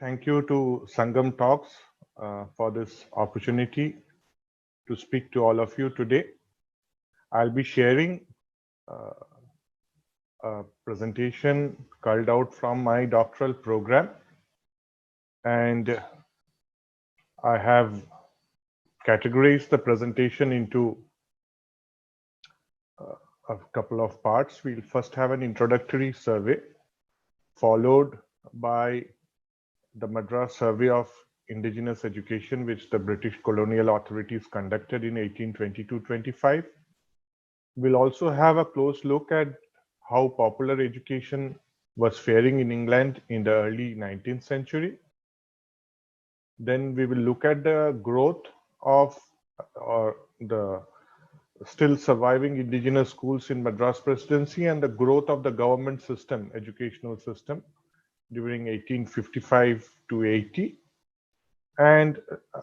Thank you to Sangam Talks for this opportunity to speak to all of you today. I'll be sharing uh, a presentation culled out from my doctoral program, and I have categorized the presentation into a couple of parts. We'll first have an introductory survey, followed by the Madras Survey of Indigenous Education, which the British colonial authorities conducted in 1822-25. We'll also have a close look at how popular education was faring in England in the early 19th century. Then we will look at the growth of the still surviving indigenous schools in Madras Presidency and the growth of the government system, educational system during 1855 to 80. And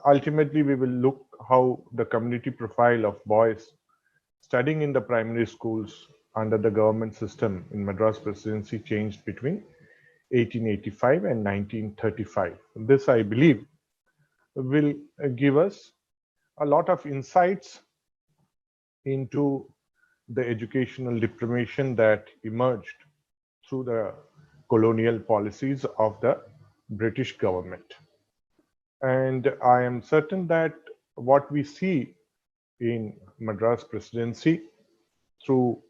ultimately, we will look how the community profile of boys studying in the primary schools under the government system in Madras Presidency changed between 1885 and 1935. This, I believe, will give us a lot of insights into the educational deprivation that emerged through the colonial policies of the British government. And I am certain that what we see in Madras Presidency through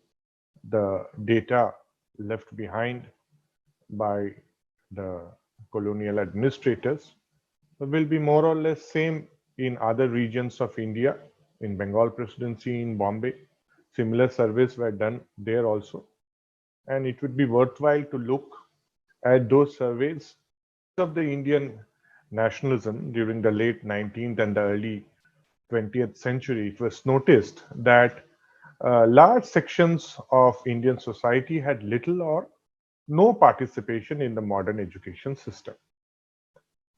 the data left behind by the colonial administrators will be more or less same in other regions of India, in Bengal Presidency, in Bombay. Similar surveys were done there also. And it would be worthwhile to look at those surveys of the Indian nationalism during the late 19th and the early 20th century. It was noticed that large sections of Indian society had little or no participation in the modern education system.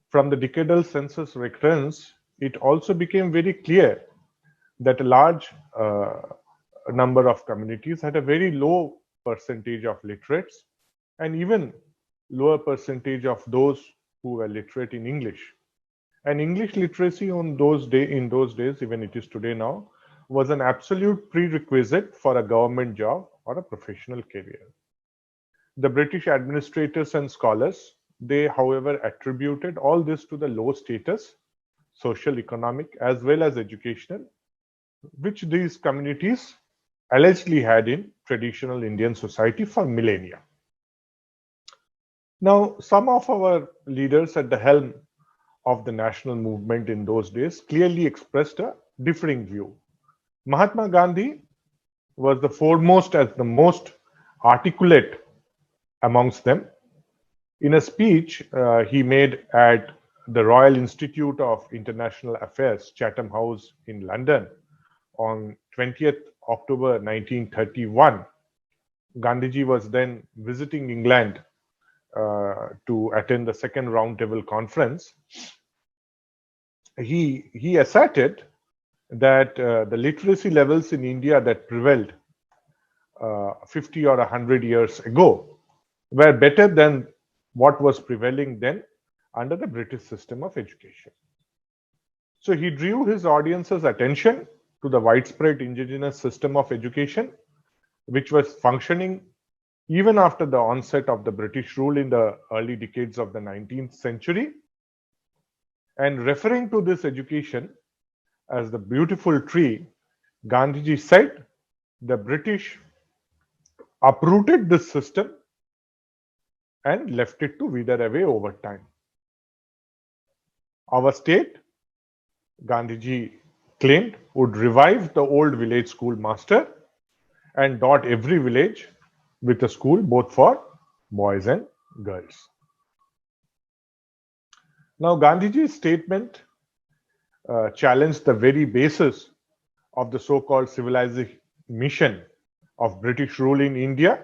From the decadal census records, it also became very clear that a large number of communities had a very low percentage of literates and even lower percentage of those who were literate in English. And English literacy in those days, even it is today now, was an absolute prerequisite for a government job or a professional career. The British administrators and scholars, they, however, attributed all this to the low status, social, economic, as well as educational, which these communities allegedly had in traditional Indian society for millennia. Now, some of our leaders at the helm of the national movement in those days clearly expressed a differing view. Mahatma Gandhi was the foremost as the most articulate amongst them. In a speech he made at the Royal Institute of International Affairs, Chatham House in London on 20th October 1931, Gandhiji was then visiting England to attend the second roundtable conference. He asserted that the literacy levels in India that prevailed 50 or 100 years ago were better than what was prevailing then under the British system of education. So he drew his audience's attention to the widespread indigenous system of education, which was functioning even after the onset of the British rule in the early decades of the 19th century. And referring to this education as the beautiful tree, Gandhiji said the British uprooted this system and left it to wither away over time. Our state, Gandhiji claimed, would revive the old village school master and dot every village with a school both for boys and girls. Now, Gandhiji's statement challenged the very basis of the so-called civilizing mission of British rule in India.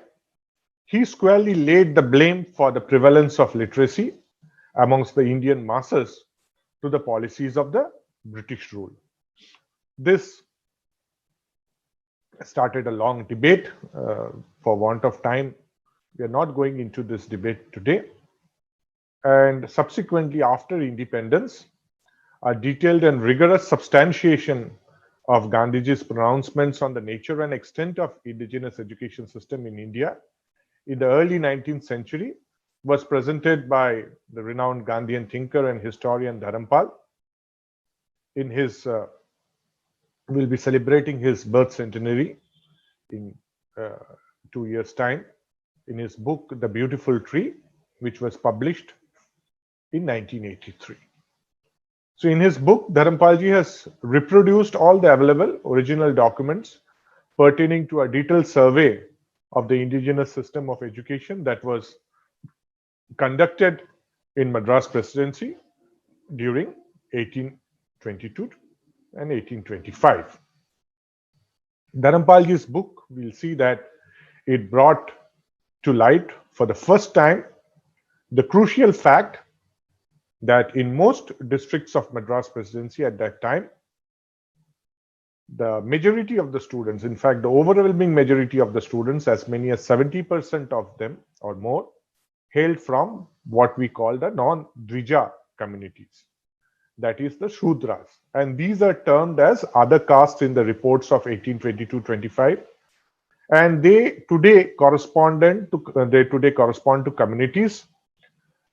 He squarely laid the blame for the prevalence of literacy amongst the Indian masses to the policies of the British rule. This started a long debate. For want of time, we are not going into this debate today. and subsequently after independence, a detailed and rigorous substantiation of Gandhiji's pronouncements on the nature and extent of indigenous education system in India in the early 19th century was presented by the renowned Gandhian thinker and historian Dharampal in his we'll be celebrating his birth centenary in uh, 2 years' time in his book The Beautiful Tree, which was published in 1983. So in his book, Dharampalji has reproduced all the available original documents pertaining to a detailed survey of the indigenous system of education that was conducted in Madras Presidency during 1822 and 1825. Dharampalji's book, we'll see that it brought to light for the first time the crucial fact that in most districts of Madras Presidency at that time, the majority of the students, in fact, the overwhelming majority of the students, as many as 70% of them or more, hailed from what we call the non-Dvija communities, that is the Shudras. And these are termed as other castes in the reports of 1822-25. And they today correspond to communities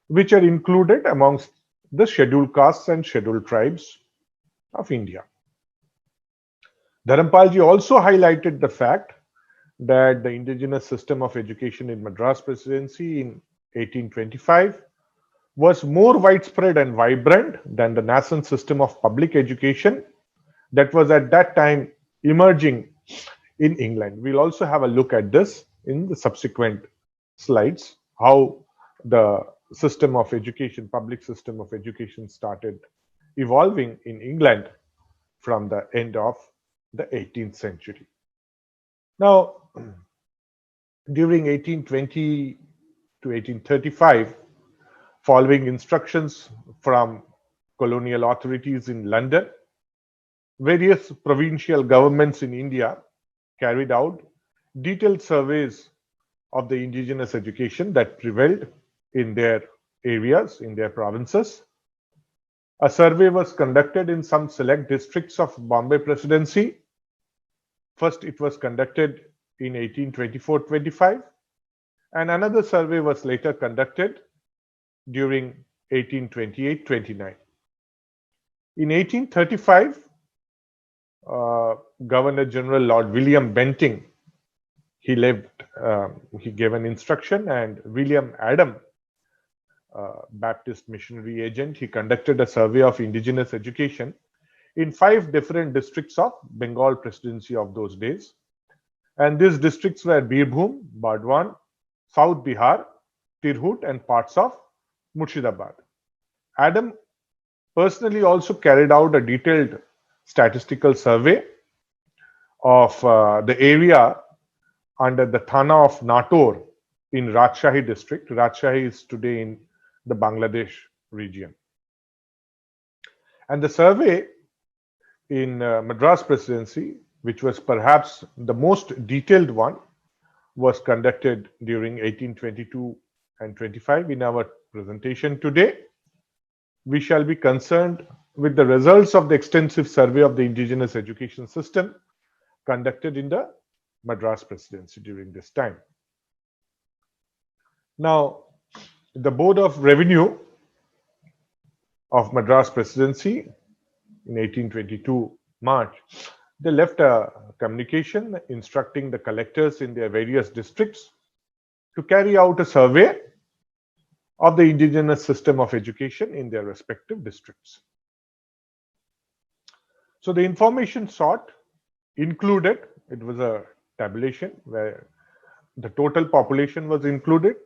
which are included amongst the scheduled castes and scheduled tribes of India. Dharampalji also highlighted the fact that the indigenous system of education in Madras Presidency in 1825 was more widespread and vibrant than the nascent system of public education that was at that time emerging in England. We'll also have a look at this in the subsequent slides, how the system of education, public system of education started evolving in England from the end of the 18th century. Now, during 1820 to 1835, following instructions from colonial authorities in London, various provincial governments in India carried out detailed surveys of the indigenous education that prevailed in their areas, in their provinces. A survey was conducted in some select districts of Bombay Presidency. First, it was conducted in 1824-25, and another survey was later conducted during 1828-29. In 1835, Governor General Lord William Bentinck, he gave an instruction, and William Adam, Baptist missionary agent, he conducted a survey of indigenous education in 5 different districts of Bengal Presidency of those days. And these districts were Birbhum, Bardwan, South Bihar, Tirhut, and parts of Murshidabad. Adam personally also carried out a detailed statistical survey of the area under the Thana of Nator in Rajshahi district. Rajshahi is today in the Bangladesh region. And the survey in Madras Presidency, which was perhaps the most detailed one, was conducted during 1822 and 25. In our presentation today, we shall be concerned with the results of the extensive survey of the indigenous education system conducted in the Madras Presidency during this time. Now, the Board of Revenue of Madras Presidency in 1822 March, they left a communication instructing the collectors in their various districts to carry out a survey of the indigenous system of education in their respective districts. So the information sought included, it was a tabulation where the total population was included,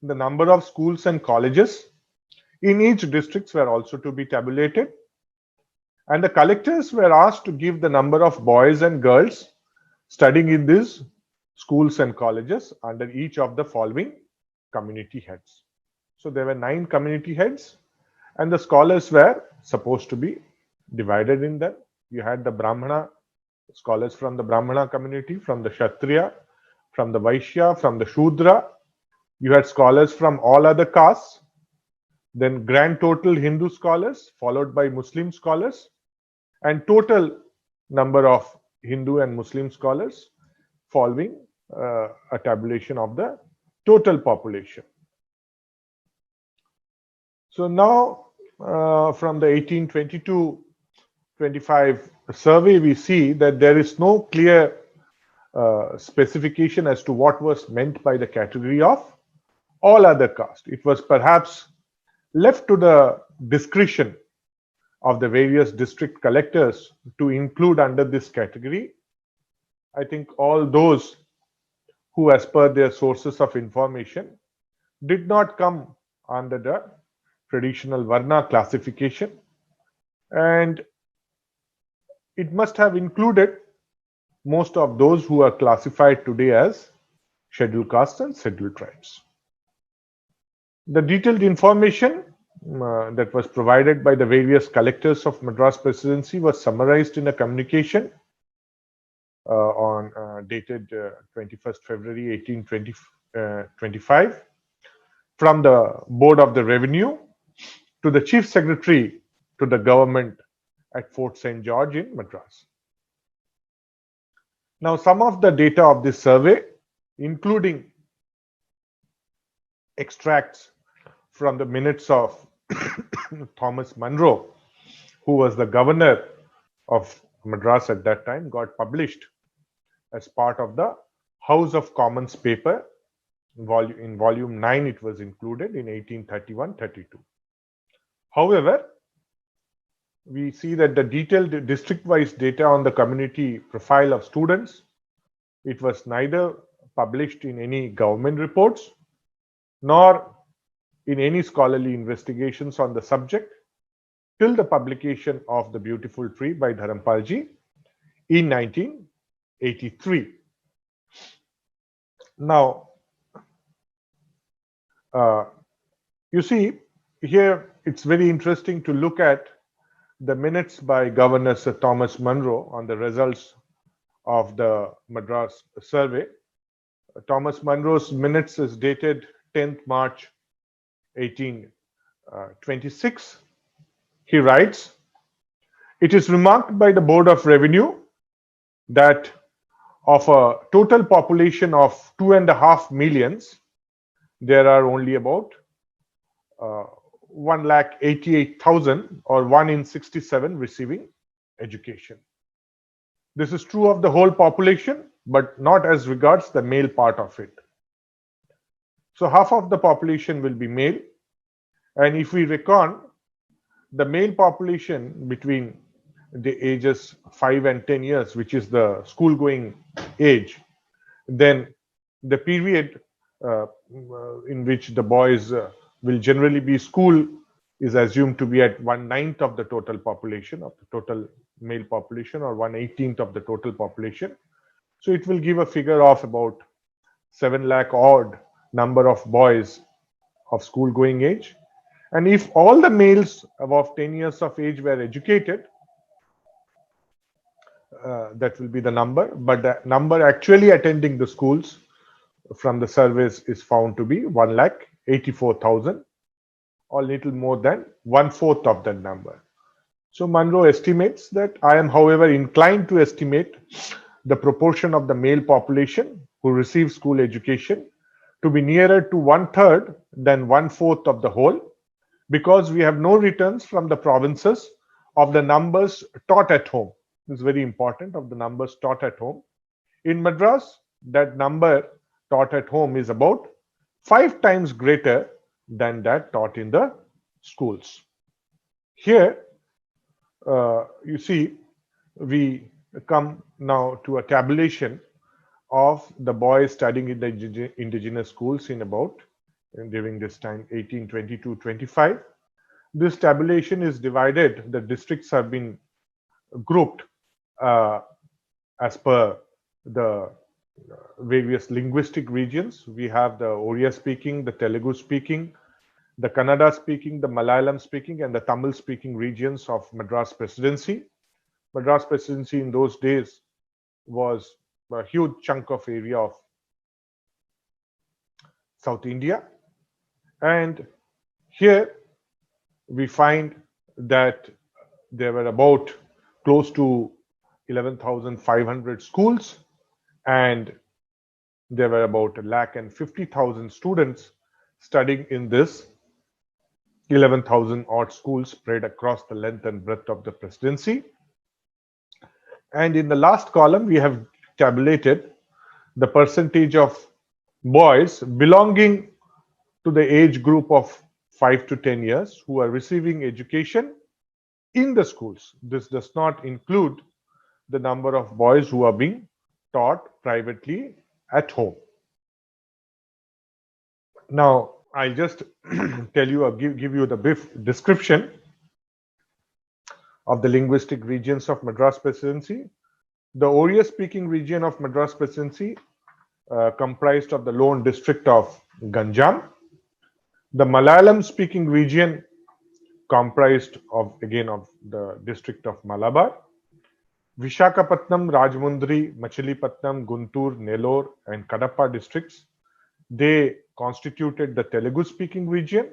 the number of schools and colleges in each district were also to be tabulated, and the collectors were asked to give the number of boys and girls studying in these schools and colleges under each of the following community heads. So there were 9 community heads, and the scholars were supposed to be divided in them. You had the Brahmana, scholars from the Brahmana community, from the Kshatriya, from the Vaishya, from the Shudra, You had scholars from all other castes, then grand total Hindu scholars, followed by Muslim scholars, and total number of Hindu and Muslim scholars following a tabulation of the total population. So now from the 1822-25 survey, we see that there is no clear specification as to what was meant by the category of all other castes. It was perhaps left to the discretion of the various district collectors to include under this category, I think, all those who, as per their sources of information, did not come under the traditional Varna classification, and it must have included most of those who are classified today as scheduled castes and scheduled tribes. The detailed information that was provided by the various collectors of Madras Presidency was summarized in a communication dated 21st February 1825 from the Board of the Revenue to the Chief Secretary to the government at Fort St. George in Madras. Now, some of the data of this survey, including extracts from the minutes of Thomas Munro, who was the governor of Madras at that time, got published as part of the House of Commons paper. In volume 9, it was included in 1831-32. However, we see that the detailed district-wise data on the community profile of students, it was neither published in any government reports nor in any scholarly investigations on the subject till the publication of The Beautiful Tree by Dharampalji in 1983. Now, you see, here it's very interesting to look at the minutes by Governor Sir Thomas Munro on the results of the Madras survey. Thomas Munro's minutes is dated 10th March 1826. He writes, "It is remarked by the Board of Revenue that of a total population of 2.5 millions, there are only about 1,88,000 or 1 in 67 receiving education. This is true of the whole population, but not as regards the male part of it. So half of the population will be male, and if we reckon the male population between the ages 5 and 10 years, which is the school going age, then the period in which the boys will generally be school is assumed to be at 1/9 of the total population, of the total male population, or 1/18 of the total population. So it will give a figure of about 7 lakh odd number of boys of school going age. And if all the males above 10 years of age were educated, that will be the number, but the number actually attending the schools from the surveys is found to be 1,84,000, or little more than 1/4 of that number. So Munro estimates that I am, however, inclined to estimate the proportion of the male population who receive school education to be nearer to 1/3 than 1/4 of the whole, because we have no returns from the provinces of the numbers taught at home. This is very important, of the numbers taught at home. In Madras, that number taught at home is about 5 times greater than that taught in the schools. Here, you see, we come now to a tabulation of the boys studying in the indigenous schools in about, during this time, 1822-25. This tabulation is divided, the districts have been grouped as per the various linguistic regions. We have the Oriya speaking, the Telugu speaking, the Kannada speaking, the Malayalam speaking, and the Tamil speaking regions of Madras Presidency. Madras Presidency in those days was a huge chunk of area of South India. And here we find that there were about close to 11,500 schools, and there were about 1,50,000 students studying in this 11,000 odd schools spread across the length and breadth of the presidency. And in the last column, we have tabulated the percentage of boys belonging to the age group of 5 to 10 years who are receiving education in the schools. This does not include the number of boys who are being taught privately at home. Now, I'll just tell you or give you the brief description of the linguistic regions of Madras Presidency. The Oriya-speaking region of Madras Presidency comprised of the lone district of Ganjam. The Malayalam-speaking region comprised of the district of Malabar. Visakhapatnam, Rajahmundry, Machilipatnam, Guntur, Nellore, and Kadapa districts, they constituted the Telugu-speaking region.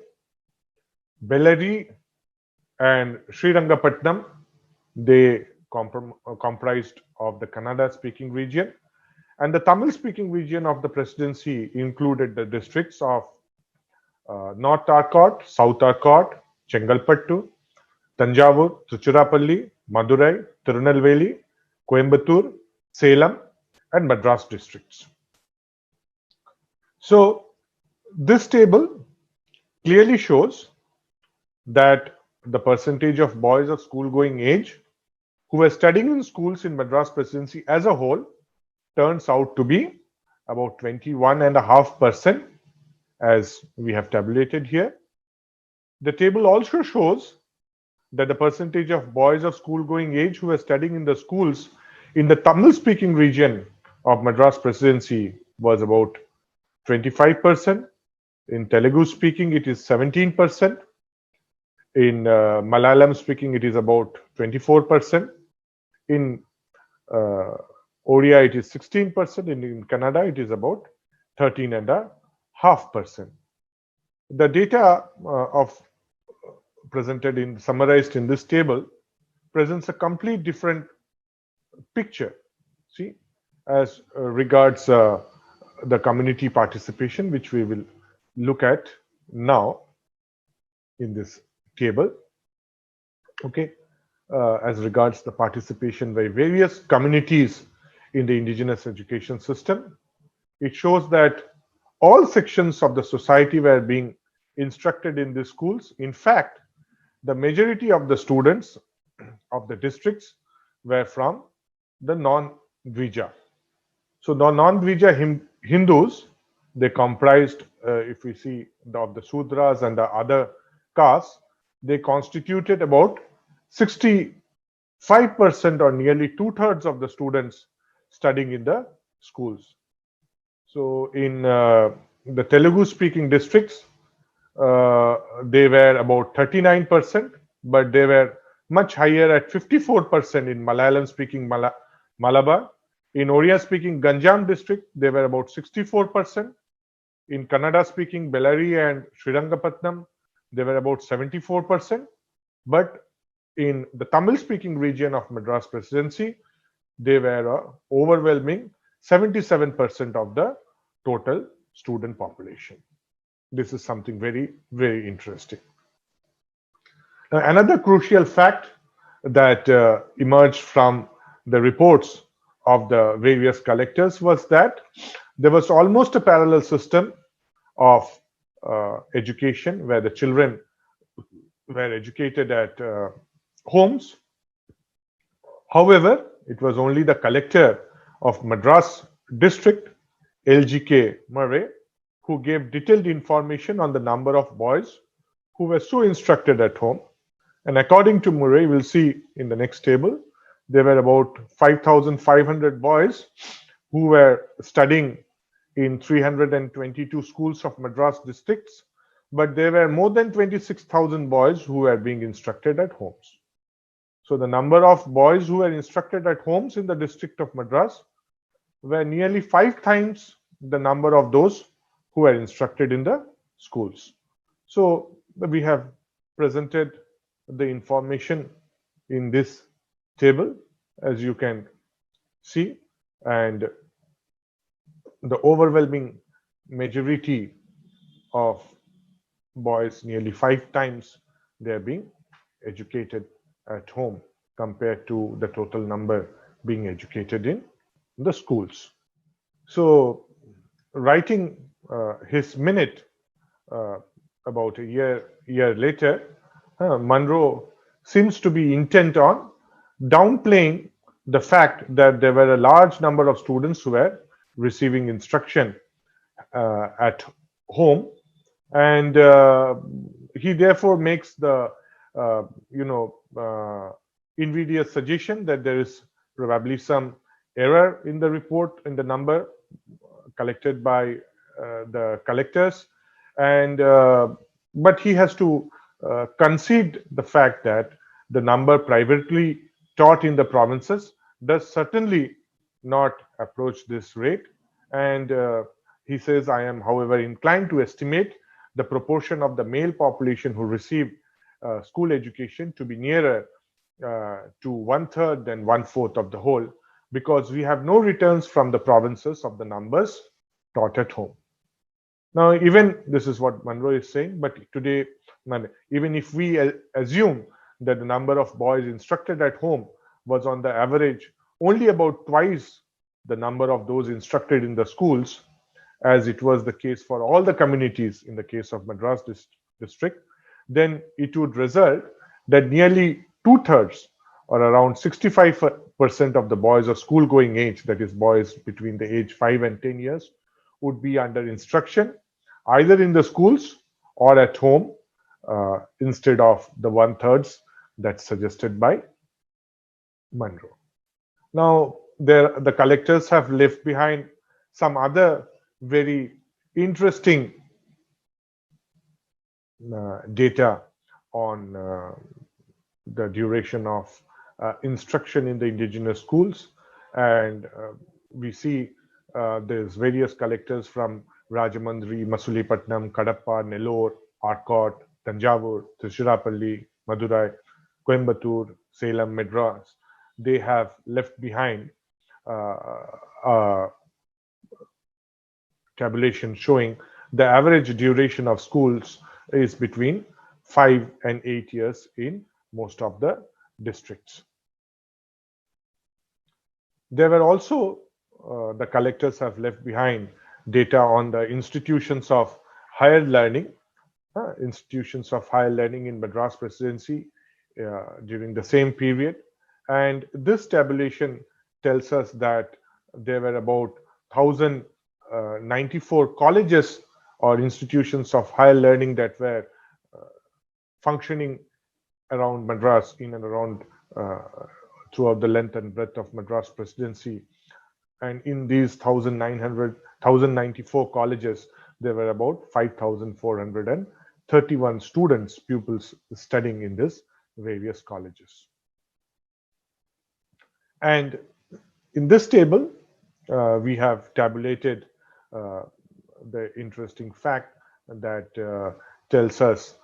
Bellary and Srirangapatnam, they comprised of the Kannada-speaking region. And the Tamil-speaking region of the presidency included the districts of North Arcot, South Arcot, Chengalpattu, Tanjavur, Tiruchirappalli, Madurai, Tirunelveli, Coimbatore, Salem, and Madras districts. So, this table clearly shows that the percentage of boys of school-going age who were studying in schools in Madras Presidency as a whole turns out to be about 21.5%, as we have tabulated here. The table also shows that the percentage of boys of school-going age who were studying in the schools in the Tamil-speaking region of Madras Presidency was about 25%. In Telugu-speaking, it is 17%. In Malayalam-speaking, it is about 24%. In Oriya, it is 16%. In Kannada, it is about 13.5%. The data summarized in this table presents a complete different picture. See, as regards the community participation, which we will look at now in this table. Okay, as regards the participation by various communities in the indigenous education system, it shows that all sections of the society were being instructed in the schools. In fact, the majority of the students of the districts were from the non-Dvija. So the non-Dvija Hindus, they comprised, if we see of the Sudras and the other castes, they constituted about 65% or nearly 2/3 of the students studying in the schools. So in the Telugu-speaking districts, they were about 39%, but they were much higher at 54% in Malayalam-speaking Malabar. In Oriya-speaking Ganjam district, they were about 64%. In Kannada-speaking Bellary and Srirangapatnam, they were about 74%. But in the Tamil-speaking region of Madras Presidency, they were overwhelming 77% of the total student population. This is something very, very interesting. Now, another crucial fact that emerged from the reports of the various collectors was that there was almost a parallel system of education where the children were educated at homes. However, it was only the collector of Madras district, LGK Murray, who gave detailed information on the number of boys who were so instructed at home. And according to Murray, we'll see in the next table, there were about 5,500 boys who were studying in 322 schools of Madras districts, but there were more than 26,000 boys who were being instructed at homes. So the number of boys who were instructed at homes in the district of Madras were nearly 5 times the number of those who were instructed in the who are instructed in the schools. So we have presented the information in this table, as you can see, and the overwhelming majority of boys, nearly 5 times, they are being educated at home compared to the total number being educated in the schools. So, writing his minute uh, about a year later, Monroe seems to be intent on downplaying the fact that there were a large number of students who were receiving instruction at home, and he therefore makes the uh, you know invidious suggestion that there is probably some error in the report in the number collected by the collectors, and but he has to concede the fact that the number privately taught in the provinces does certainly not approach this rate, and he says, I am, however, inclined to estimate the proportion of the male population who receive school education to be nearer to 1/3 than 1/4 of the whole, because we have no returns from the provinces of the numbers taught at home. Now, even this is what Monroe is saying, but today, even if we assume that the number of boys instructed at home was on the average only about twice the number of those instructed in the schools, as it was the case for all the communities in the case of Madras district, then it would result that nearly 2/3 or around 65% of the boys of school going age, that is boys between the age 5 and 10 years, would be under instruction either in the schools or at home instead of the 1/3 that's suggested by Monroe. Now, the collectors have left behind some other very interesting data on the duration of instruction in the indigenous schools, and we see there's various collectors from Rajamandri, Masulipattnam, Kadapa, Nellore, Arcot, Tanjavur, Tiruchirappalli, Madurai, Coimbatore, Salem, Madras. They have left behind a tabulation showing the average duration of schools is between 5 and 8 years in most of the districts. There were also, the collectors have left behind data on the institutions of higher learning, in Madras Presidency during the same period. And this tabulation tells us that there were about 1,094 colleges or institutions of higher learning that were functioning around Madras, in and around throughout the length and breadth of Madras Presidency. And in these 1,094 colleges, there were about 5,431 students, pupils studying in these various colleges. And in this table, we have tabulated the interesting fact that tells us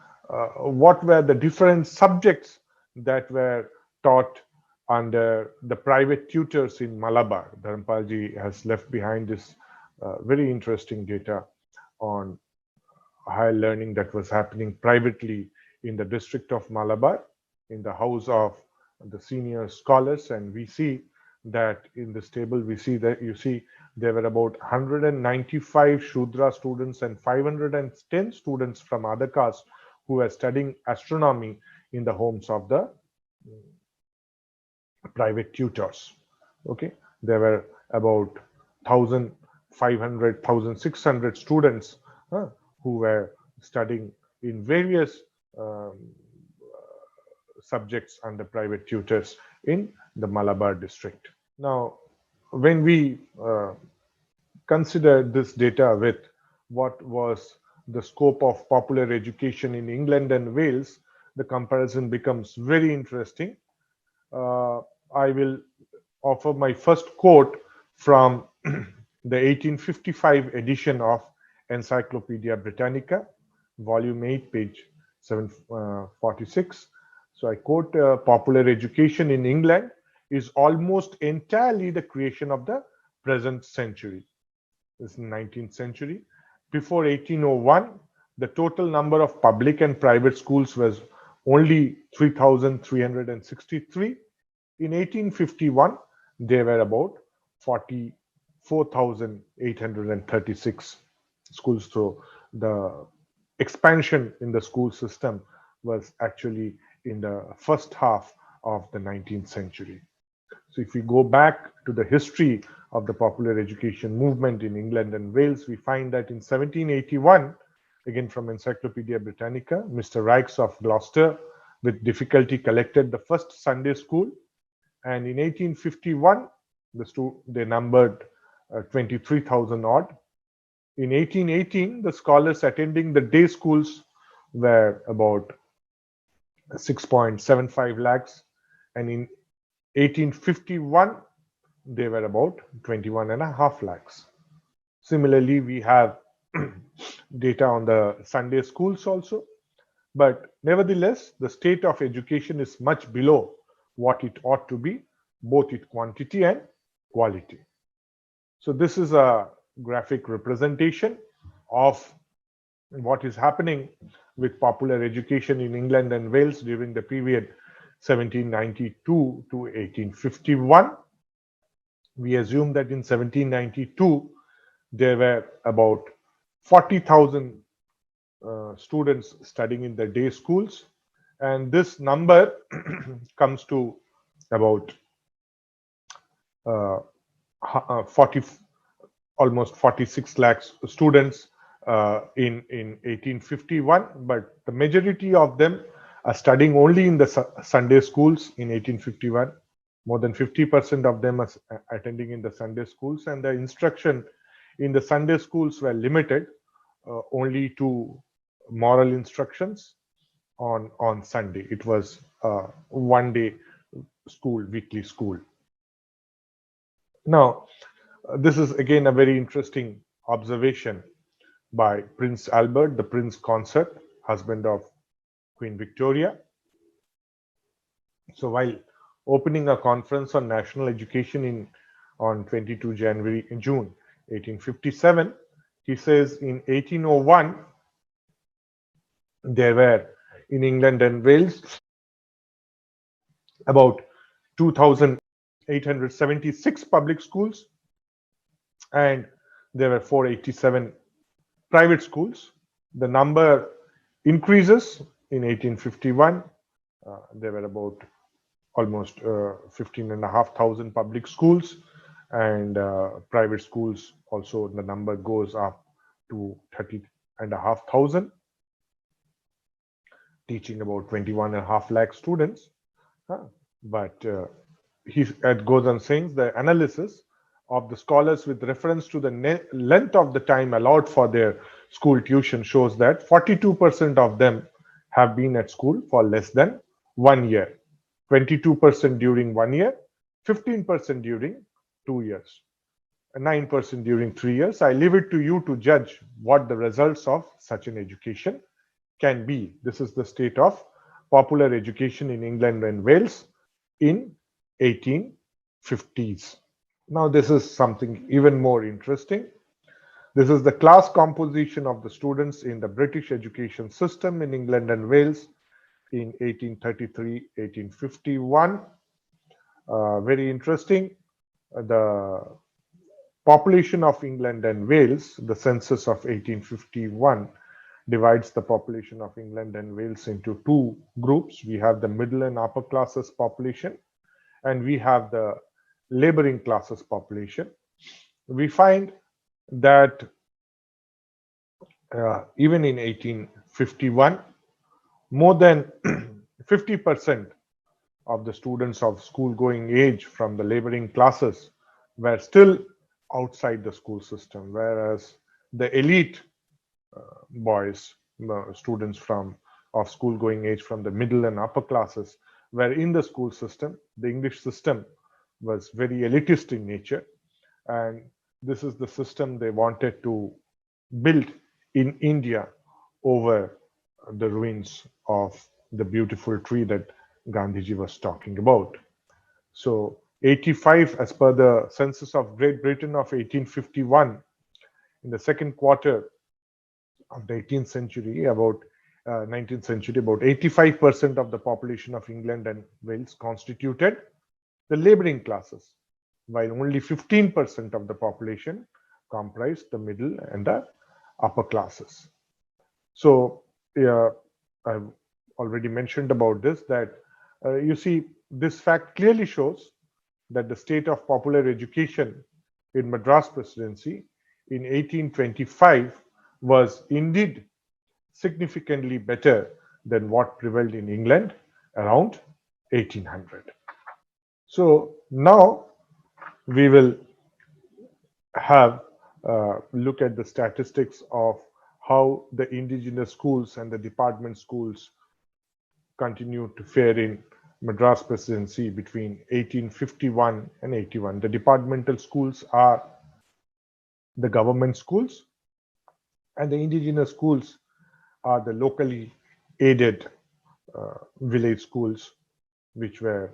what were the different subjects that were taught under the private tutors in Malabar. Dharampalji has left behind this very interesting data on higher learning that was happening privately in the district of Malabar, in the house of the senior scholars. And we see that in this table, we see that there were about 195 Shudra students and 510 students from other castes who were studying astronomy in the homes of the private tutors. Okay, there were about 1,500, 1,600 students who were studying in various subjects under private tutors in the Malabar district. Now, when we consider this data with what was the scope of popular education in England and Wales, the comparison becomes very interesting. I will offer my first quote from the 1855 edition of Encyclopedia Britannica, volume 8, page 746. So I quote, popular education in England is almost entirely the creation of the present century. This is 19th century. Before 1801, the total number of public and private schools was only 3,363. In 1851, there were about 44,836 schools. So the expansion in the school system was actually in the first half of the 19th century. So if we go back to the history of the popular education movement in England and Wales, we find that in 1781, again from Encyclopedia Britannica, Mr. Rikes of Gloucester with difficulty collected the first Sunday school. And in 1851, they numbered 23,000 odd. In 1818, the scholars attending the day schools were about 6.75 lakhs. And in 1851, they were about 21.5 lakhs. Similarly, we have data on the Sunday schools also. But nevertheless, the state of education is much below what it ought to be, both in quantity and quality. So this is a graphic representation of what is happening with popular education in England and Wales during the period 1792 to 1851. We assume that in 1792, there were about 40,000 students studying in the day schools. And this number comes to about almost 46 lakhs students in 1851. But the majority of them are studying only in the Sunday schools in 1851. More than 50% of them are attending in the Sunday schools, and the instruction in the Sunday schools were limited only to moral instructions on Sunday. It was one day school, weekly school. Now, this is again a very interesting observation by Prince Albert, the Prince Consort, husband of Queen Victoria. So while opening a conference on national education on 22 June 1857, he says in 1801, there were in England and Wales about 2,876 public schools, and there were 487 private schools. The number increases in 1851. There were about almost 15,500 public schools, and private schools also, the number goes up to 30,500, teaching about 21.5 lakh students. But it goes on saying the analysis of the scholars with reference to the length of the time allowed for their school tuition shows that 42% of them have been at school for less than 1 year, 22% during 1 year, 15% during 2 years, and 9% during 3 years. I leave it to you to judge what the results of such an education can be. This is the state of popular education in England and Wales in 1850s. Now, this is something even more interesting. This is the class composition of the students in the British education system in England and Wales in 1833-1851. Very interesting. The population of England and Wales, the census of 1851, divides the population of England and Wales into two groups. We have the middle and upper classes population, and we have the laboring classes population. We find that even in 1851, more than 50% of the students of school-going age from the laboring classes were still outside the school system, whereas the elite boys, students of school-going age from the middle and upper classes, were in the school system. The English system was very elitist in nature, and this is the system they wanted to built in India over the ruins of the beautiful tree that Gandhiji was talking about. So 85, as per the census of Great Britain of 1851, in the second quarter of the 18th century, about 19th century, about 85% of the population of England and Wales constituted the laboring classes, while only 15% of the population comprised the middle and the upper classes. So, I've already mentioned about this, that you see, this fact clearly shows that the state of popular education in Madras Presidency in 1825 was indeed significantly better than what prevailed in England around 1800. So now we will have look at the statistics of how the indigenous schools and the department schools continued to fare in Madras Presidency between 1851 and 81. The departmental schools are the government schools, and the indigenous schools are the locally aided village schools, which were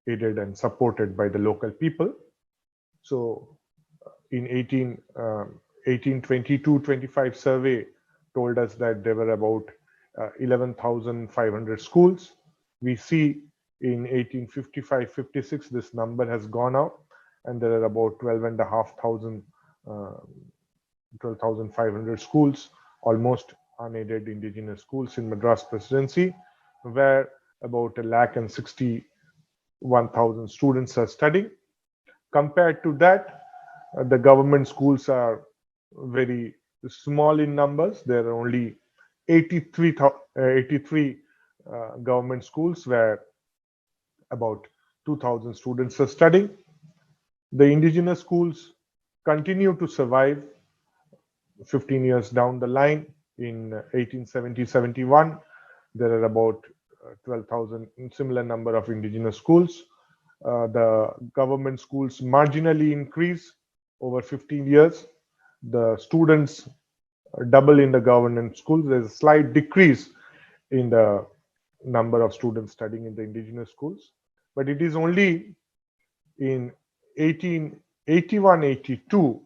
aided and supported by the local people. So in 1822-25 survey told us that there were about 11,500 schools. We see in 1855-56 this number has gone up, and there are about 12,500 schools, almost unaided indigenous schools in Madras Presidency, where about 161,000 students are studying. Compared to that, the government schools are very small in numbers. There are only 83 government schools where about 2,000 students are studying. The indigenous schools continue to survive 15 years down the line. In 1870-71, there are about 12,000 similar number of indigenous schools. The government schools marginally increase over 15 years. The students double in the government schools. There's a slight decrease in the number of students studying in the indigenous schools. But it is only in 1881-82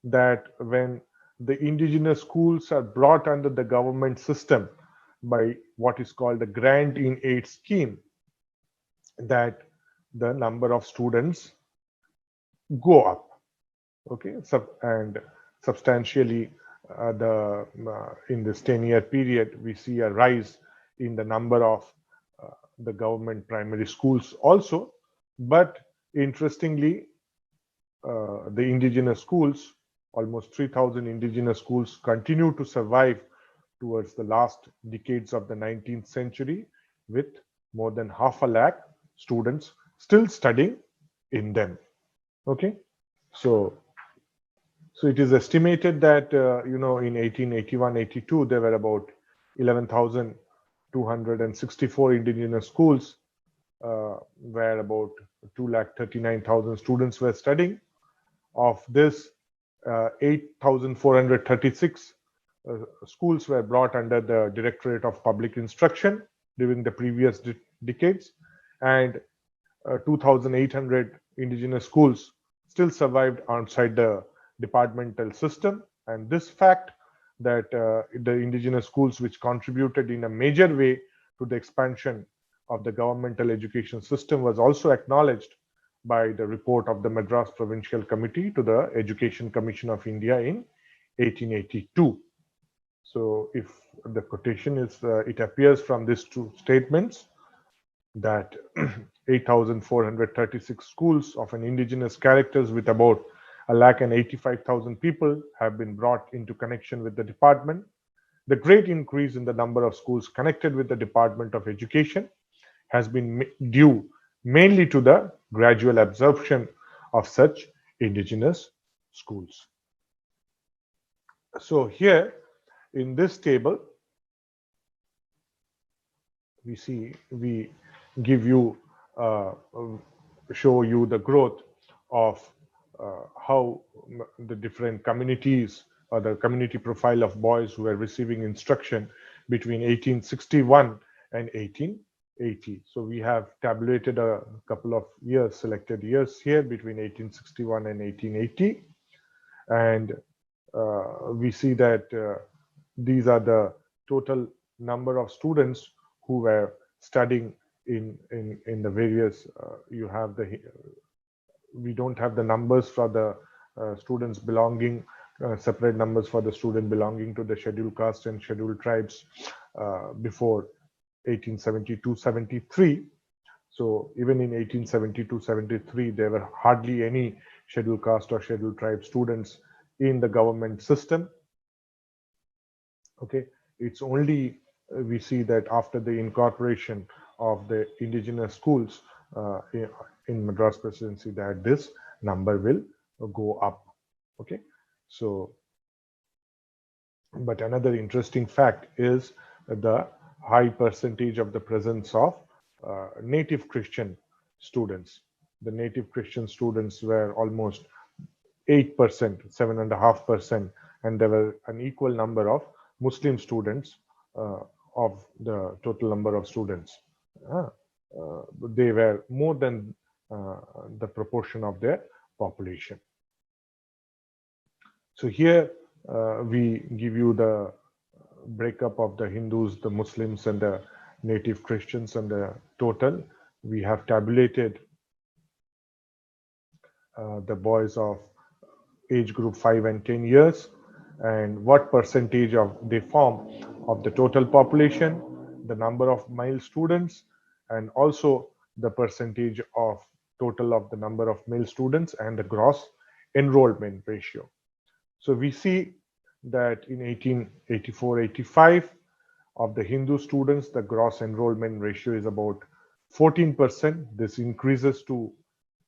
that when the indigenous schools are brought under the government system by what is called the Grant in Aid scheme, that the number of students go up, okay, and substantially in this 10-year period, we see a rise in the number of the government primary schools also. But interestingly, the indigenous schools, almost 3,000 indigenous schools, continue to survive towards the last decades of the 19th century, with more than 500,000 students still studying in them. Okay, so it is estimated that in 1881-82 there were about 11,264 indigenous schools, where about 239,000 students were studying. Of this, 8,436 schools were brought under the Directorate of Public Instruction during the previous decades, and 2,800 indigenous schools still survived outside the departmental system. And this fact, that the indigenous schools, which contributed in a major way to the expansion of the governmental education system, was also acknowledged by the report of the Madras Provincial Committee to the Education Commission of India in 1882. So if the quotation is, it appears from these two statements that 8,436 schools of an indigenous characters with about 185,000 people have been brought into connection with the department. The great increase in the number of schools connected with the Department of Education has been due mainly to the gradual absorption of such indigenous schools. So here in this table, we give you, show you the growth of how the different communities or the community profile of boys who were receiving instruction between 1861 and 1880. So we have tabulated a couple of years, selected years here between 1861 and 1880. And we see that these are the total number of students who were studying in the various, you have the, we don't have the numbers for the students belonging, separate numbers for the student belonging to the scheduled caste and scheduled tribes before 1872-73. So even in 1872-73, there were hardly any scheduled caste or scheduled tribe students in the government system. Okay, it's only we see that after the incorporation of the indigenous schools in Madras Presidency, that this number will go up. Okay, so but another interesting fact is the high percentage of the presence of native Christian students. The native Christian students were almost 8%, 7.5%, and there were an equal number of Muslim students of the total number of students. They were more than the proportion of their population. So here we give you the breakup of the Hindus, the Muslims, and the native Christians, and the total. We have tabulated the boys of age group 5 and 10 years, and what percentage of they form of the total population, the number of male students, and also the percentage of total of the number of male students and the gross enrollment ratio. So we see that in 1884-85 of the Hindu students, the gross enrollment ratio is about 14%. This increases to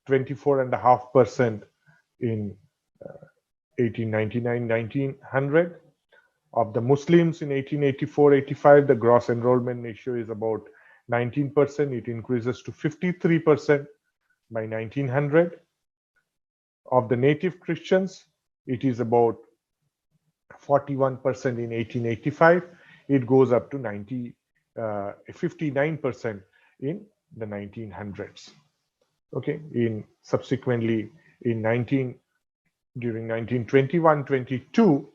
24.5% in 1899-1900. Of the Muslims in 1884-85, the gross enrollment ratio is about 19%. It increases to 53% by 1900. Of the native Christians, it is about 41% in 1885. It goes up to 59% in the 1900s. Okay, in subsequently in during 1921-22,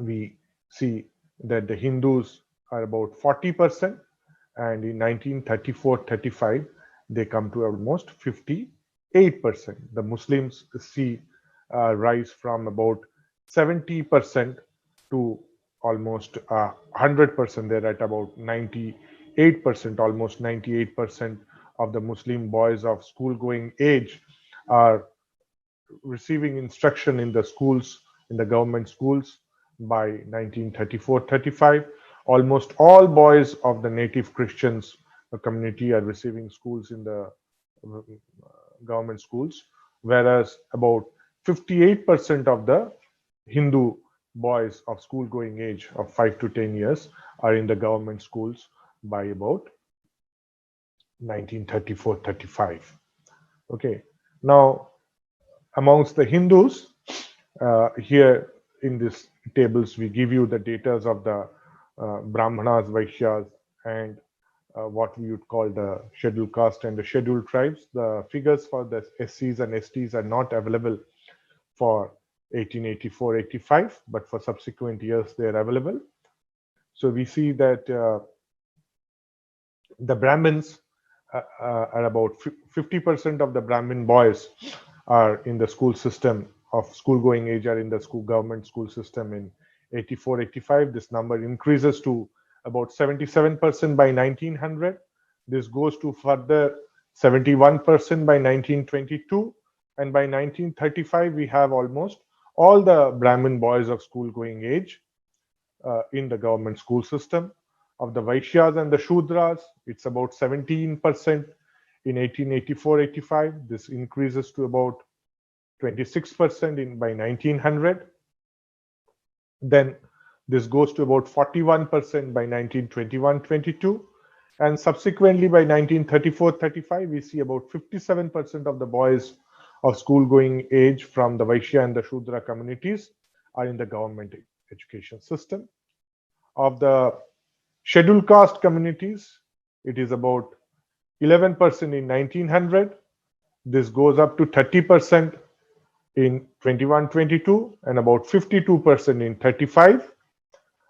we see that the Hindus are about 40%, and in 1934-35 they come to almost 58%. The Muslims see rise from about 70% to almost 100%. They're at about 98%, almost 98% of the Muslim boys of school-going age are receiving instruction in the schools, in the government schools by 1934-35. Almost all boys of the native Christians community are receiving schools in the government schools, whereas about 58% of the Hindu boys of school-going age of 5 to 10 years are in the government schools by about 1934-35. Okay, now amongst the Hindus, here in this tables we give you the data of the Brahmanas, Vaishyas, and what we would call the scheduled caste and the scheduled tribes. The figures for the SCs and STs are not available for 1884-85, but for subsequent years they are available. So we see that the Brahmins are about 50% of the Brahmin boys are in the school system of school-going age, are in the government school system in 84-85. This number increases to about 77% by 1900. This goes to further 71% by 1922, and by 1935 we have almost all the Brahmin boys of school-going age in the government school system. Of the Vaishyas and the Shudras, it's about 17% in 1884-85. This increases to about 26% by 1900. Then this goes to about 41% by 1921-22. And subsequently by 1934-35, we see about 57% of the boys of school-going age from the Vaishya and the Shudra communities are in the government education system. Of the scheduled caste communities, it is about 11% in 1900. This goes up to 30% in 21-22 and about 52% in 35.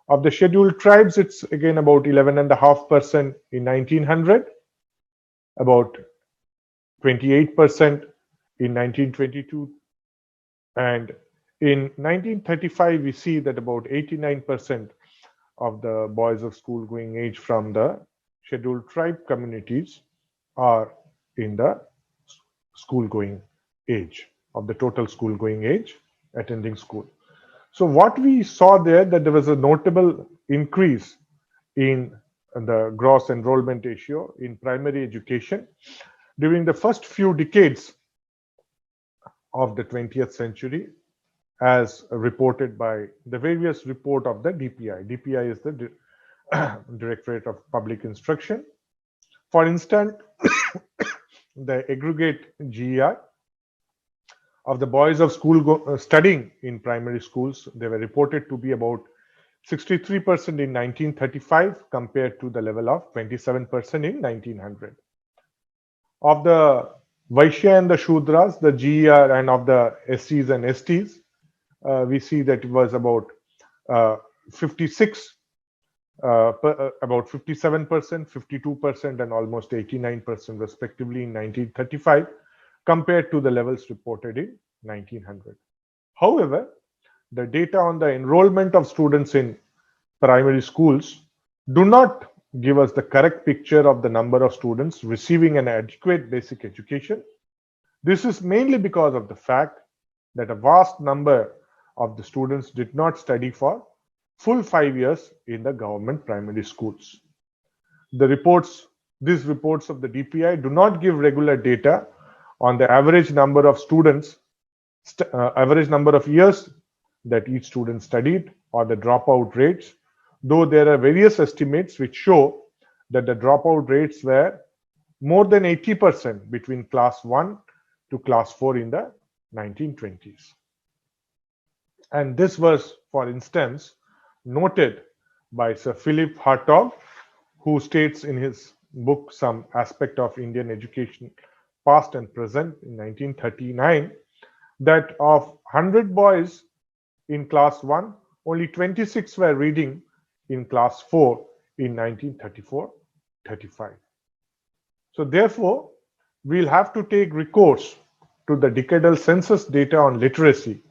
Of the scheduled tribes, it's again about 11.5% in 1900, about 28% in 1922, and in 1935 we see that about 89% of the boys of school going age from the scheduled tribe communities are in the school going age, of the total school going age attending school. So what we saw there, that there was a notable increase in the gross enrollment ratio in primary education during the first few decades of the 20th century, as reported by the various report of the DPI. DPI is the Directorate of Public Instruction. For instance, the aggregate GER of the boys of school studying in primary schools, they were reported to be about 63% in 1935 compared to the level of 27% in 1900. Of the Vaishya and the Shudras, the GER, and of the SCs and STs, we see that it was about 56, about 57%, 52%, and almost 89% respectively in 1935 compared to the levels reported in 1900. However, the data on the enrollment of students in primary schools do not give us the correct picture of the number of students receiving an adequate basic education. This is mainly because of the fact that a vast number of the students did not study for full 5 years in the government primary schools. These reports of the DPI do not give regular data on the average number of students, average number of years that each student studied, or the dropout rates, though there are various estimates which show that the dropout rates were more than 80% between class 1 to class 4 in the 1920s. And this was, for instance, noted by Sir Philip Hartog, who states in his book Some Aspect of Indian Education Past and Present in 1939 that of 100 boys in class 1, only 26 were reading in class 4 in 1934-35. So therefore, we'll have to take recourse to the decadal census data on literacy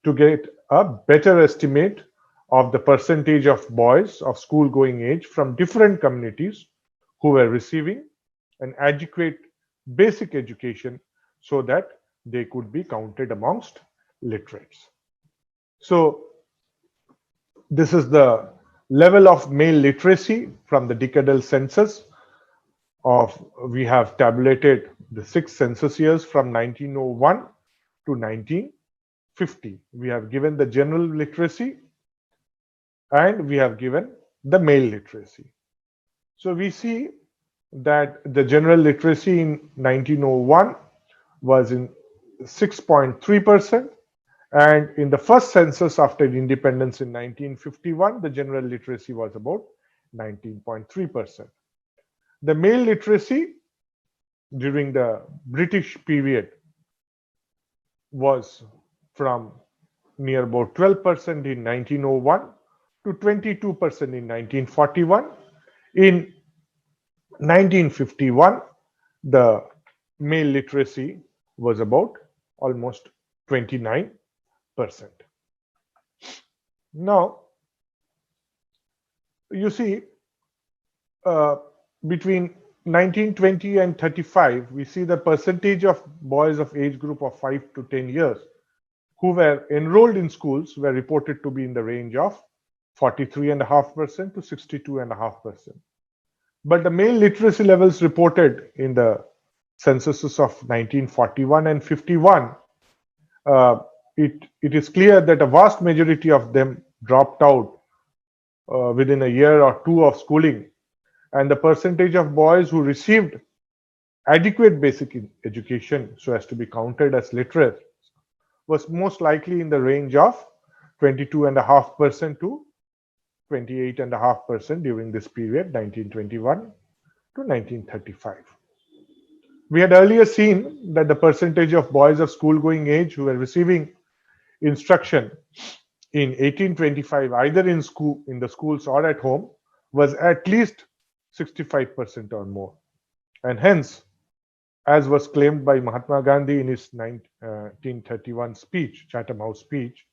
to get a better estimate of the percentage of boys of school going age from different communities who were receiving an adequate basic education so that they could be counted amongst literates. So this is the level of male literacy from the decadal census we have tabulated the 6 census years from 1901 to 1950. We have given the general literacy and we have given the male literacy. So we see that the general literacy in 1901 was in 6.3%, and in the first census after independence in 1951, the general literacy was about 19.3%. The male literacy during the British period was from near about 12% in 1901 to 22% in 1941. In 1951, the male literacy was about almost 29%. Now, you see, between 1920 and 35, we see the percentage of boys of age group of 5 to 10 years who were enrolled in schools were reported to be in the range of 43.5% to 62.5%. But the male literacy levels reported in the censuses of 1941 and 51, it is clear that a vast majority of them dropped out within a year or two of schooling, and the percentage of boys who received adequate basic education so as to be counted as literate was most likely in the range of 22.5% to 28.5% during this period, 1921 to 1935. We had earlier seen that the percentage of boys of school-going age who were receiving instruction in 1825, either in the schools or at home, was at least 65% or more. And hence, as was claimed by Mahatma Gandhi in his 1931 speech, Chatham House speech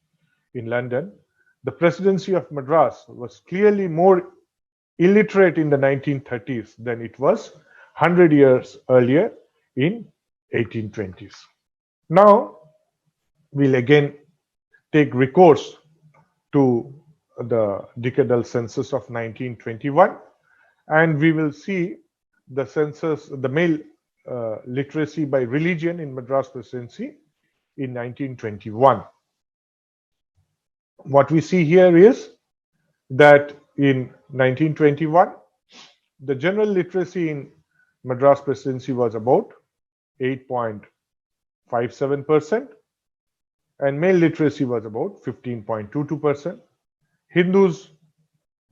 in London, the presidency of Madras was clearly more illiterate in the 1930s than it was 100 years earlier in 1820s. Now, we'll again take recourse to the decadal census of 1921, and we will see the census, the male literacy by religion in Madras Presidency in 1921. What we see here is that in 1921, the general literacy in Madras Presidency was about 8.57%, and male literacy was about 15.22%. Hindus'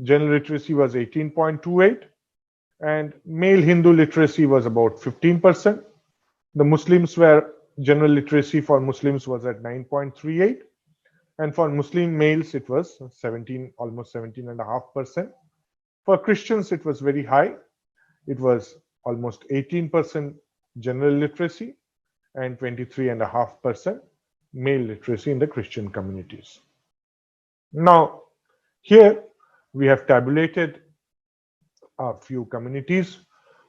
general literacy was 18.28%, and male Hindu literacy was about 15%. The Muslims were, general literacy for Muslims was at 9.38%, and for Muslim males it was 17, almost 17.5%. For Christians it was very high. It was almost 18% general literacy and 23.5% male literacy in the Christian communities. Now, here we have tabulated a few communities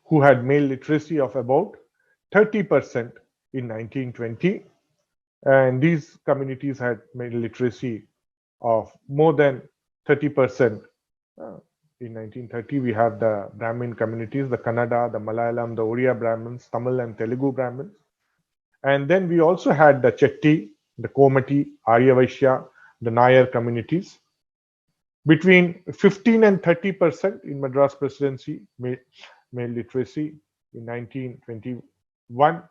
who had male literacy of about 30% in 1920, and these communities had male literacy of more than 30%. In 1930, we have the Brahmin communities, the Kannada, the Malayalam, the Oriya Brahmins, Tamil and Telugu Brahmins. And then we also had the Chetty, the Komati, Arya Vaishya, the Nayar communities. Between 15 and 30% in Madras Presidency male literacy in 1921.